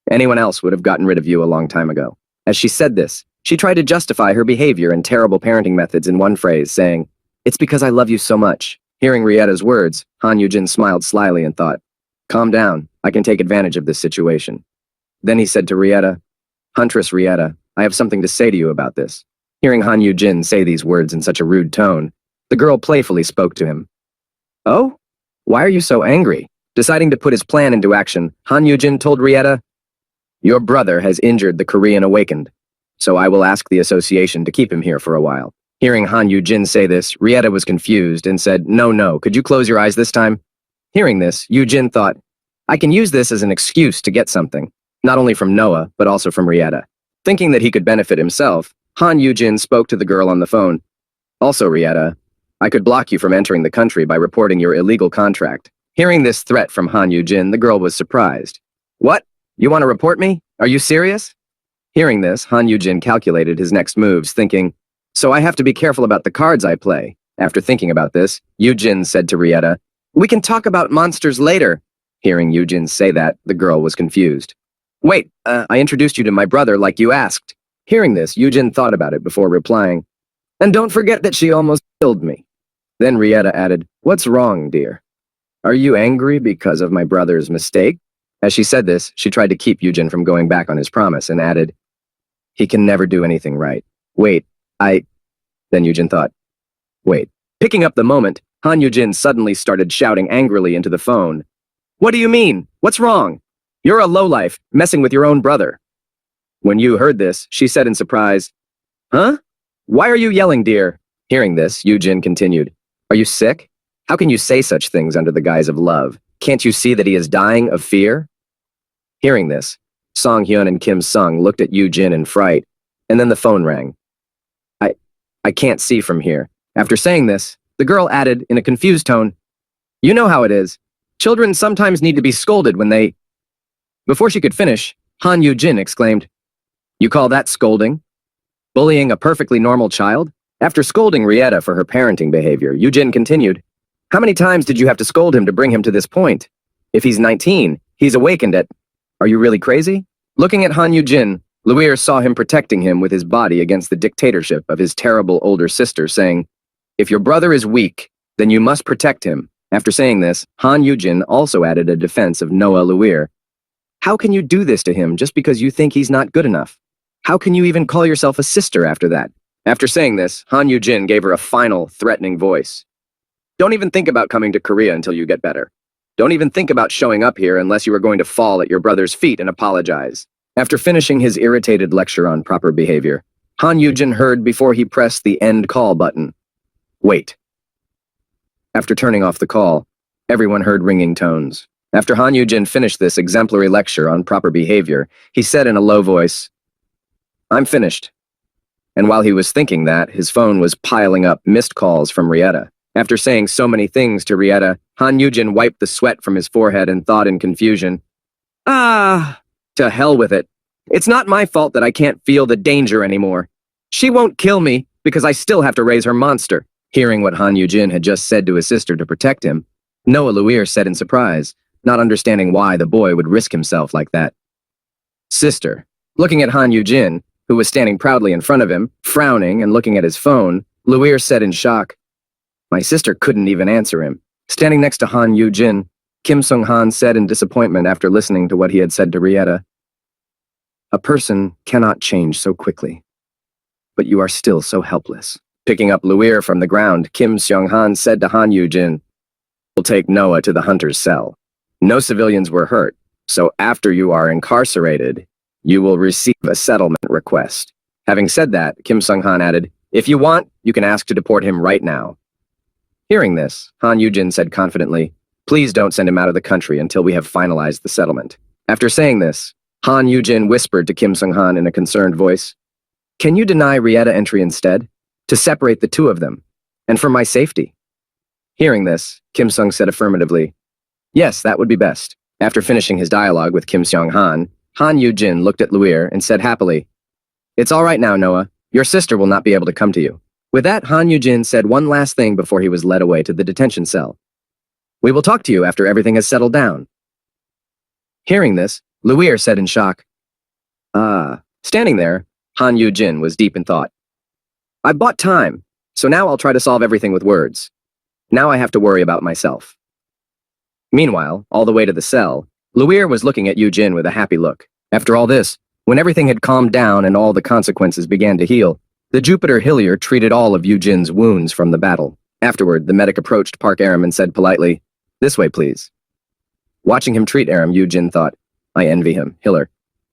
"Anyone else would have gotten rid of you a long time ago." As she said this, she tried to justify her behavior and terrible parenting methods in one phrase, saying, "It's because I love you so much." Hearing Rietta's words, Han Yujin smiled slyly and thought, "Calm down, I can take advantage of this situation." Then he said to Rietta, "Huntress Rietta, I have something to say to you about this." Hearing Han Yujin say these words in such a rude tone, the girl playfully spoke to him. "Oh? Why are you so angry?" Deciding to put his plan into action, Han Yujin told Rietta, "Your brother has injured the Korean Awakened, so I will ask the association to keep him here for a while." Hearing Han Yujin say this, Rietta was confused and said, No, could you close your eyes this time?" Hearing this, Yujin thought, "I can use this as an excuse to get something, not only from Noah, but also from Rietta." Thinking that he could benefit himself, Han Yujin spoke to the girl on the phone. "Also, Rietta, I could block you from entering the country by reporting your illegal contract." Hearing this threat from Han Yujin, the girl was surprised. "What? You want to report me? Are you serious?" Hearing this, Han Yujin calculated his next moves, thinking, "So I have to be careful about the cards I play." After thinking about this, Yujin said to Rietta, "We can talk about monsters later." Hearing Yujin say that, the girl was confused. "Wait, I introduced you to my brother like you asked." Hearing this, Yujin thought about it before replying, "And don't forget that she almost killed me." Then Rietta added, "What's wrong, dear? Are you angry because of my brother's mistake?" As she said this, she tried to keep Yujin from going back on his promise and added, "He can never do anything right. Wait, Then Yujin thought, "Wait." Picking up the moment, Han Yujin suddenly started shouting angrily into the phone. "What do you mean? What's wrong? You're a lowlife, messing with your own brother." When Yu heard this, she said in surprise, "Huh? Why are you yelling, dear?" Hearing this, Yujin continued, "Are you sick? How can you say such things under the guise of love? Can't you see that he is dying of fear?" Hearing this, Song Hyun and Kim Sung looked at Yujin in fright, and then the phone rang. I can't see from here." After saying this, the girl added in a confused tone, "You know how it is. Children sometimes need to be scolded when they—" Before she could finish, Han Yujin exclaimed, "You call that scolding? Bullying a perfectly normal child?" After scolding Rietta for her parenting behavior, Yujin continued, "How many times did you have to scold him to bring him to this point? If he's 19, he's awakened at— Are you really crazy?" Looking at Han Yujin, Luir saw him protecting him with his body against the dictatorship of his terrible older sister, saying, "If your brother is weak, then you must protect him." After saying this, Han Yujin also added a defense of Noah Luir. "How can you do this to him just because you think he's not good enough? How can you even call yourself a sister after that?" After saying this, Han Yujin gave her a final, threatening voice. "Don't even think about coming to Korea until you get better. Don't even think about showing up here unless you are going to fall at your brother's feet and apologize." After finishing his irritated lecture on proper behavior, Han Yujin heard before he pressed the end call button, "Wait." After turning off the call, everyone heard ringing tones. After Han Yujin finished this exemplary lecture on proper behavior, he said in a low voice, "I'm finished." And while he was thinking that, his phone was piling up missed calls from Rietta. After saying so many things to Rietta, Han Yujin wiped the sweat from his forehead and thought in confusion, To hell with it. It's not my fault that I can't feel the danger anymore. She won't kill me because I still have to raise her monster." Hearing what Han Yujin had just said to his sister to protect him, Noah Luir said in surprise, not understanding why the boy would risk himself like that. "Sister." Looking at Han Yujin, who was standing proudly in front of him, frowning and looking at his phone, Luir said in shock, "My sister couldn't even answer him." Standing next to Han Yujin, Kim Sung-han said in disappointment after listening to what he had said to Rietta, "A person cannot change so quickly, but you are still so helpless." Picking up Luir from the ground, Kim Seong-han said to Han Yujin, "We'll take Noah to the hunter's cell. No civilians were hurt, so after you are incarcerated, you will receive a settlement request." Having said that, Kim Sung-han added, "If you want, you can ask to deport him right now." Hearing this, Han Yujin said confidently, "Please don't send him out of the country until we have finalized the settlement." After saying this, Han Yujin whispered to Kim Sung-han in a concerned voice, "Can you deny Rietta entry instead? To separate the two of them, and for my safety?" Hearing this, Kim Sung said affirmatively, Yes, that would be best. After finishing his dialogue with Kim Seong-han, Han Yu-jin looked at Luir and said happily, "It's all right now, Noah. Your sister will not be able to come to you." With that, Han Yu-jin said one last thing before he was led away to the detention cell. "We will talk to you after everything has settled down." Hearing this, Luir said in shock, Standing there, Han Yu-jin was deep in thought. "I've bought time, so now I'll try to solve everything with words. Now I have to worry about myself." Meanwhile, all the way to the cell, Luir was looking at Yu-jin with a happy look. After all this, when everything had calmed down and all the consequences began to heal, the Jupiter Hillier treated all of Yu-jin's wounds from the battle. Afterward, the medic approached Park Aram and said politely, "This way, please." Watching him treat Aram, Yu-jin thought, "I envy him, healer.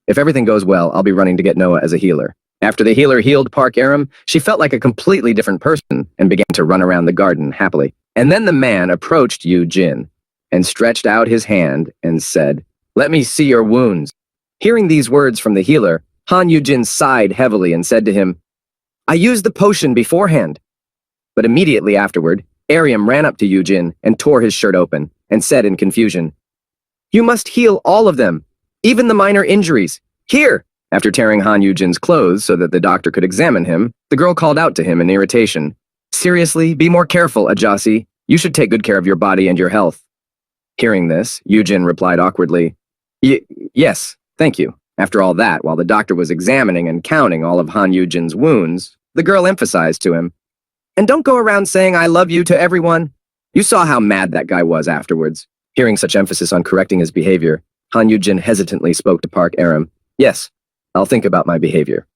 If everything goes well, I'll be running to get Noah as a healer." After the healer healed Park Aram, she felt like a completely different person and began to run around the garden happily. And then the man approached Yu-jin and stretched out his hand and said, "Let me see your wounds." Hearing these words from the healer, Han Yu-jin sighed heavily and said to him, "I used the potion beforehand." But immediately afterward, Aram ran up to Yu-jin and tore his shirt open and said in confusion, "You must heal all of them, even the minor injuries. Here!" After tearing Han Yu-jin's clothes so that the doctor could examine him, the girl called out to him in irritation, "Seriously, be more careful, Ajasi. You should take good care of your body and your health." Hearing this, Yu-jin replied awkwardly, Yes, thank you." After all that, while the doctor was examining and counting all of Han Yu-jin's wounds, the girl emphasized to him, "And don't go around saying I love you to everyone." You saw how mad that guy was afterwards. Hearing such emphasis on correcting his behavior, Han Yu-jin hesitantly spoke to Park Aram, "Yes, I'll think about my behavior."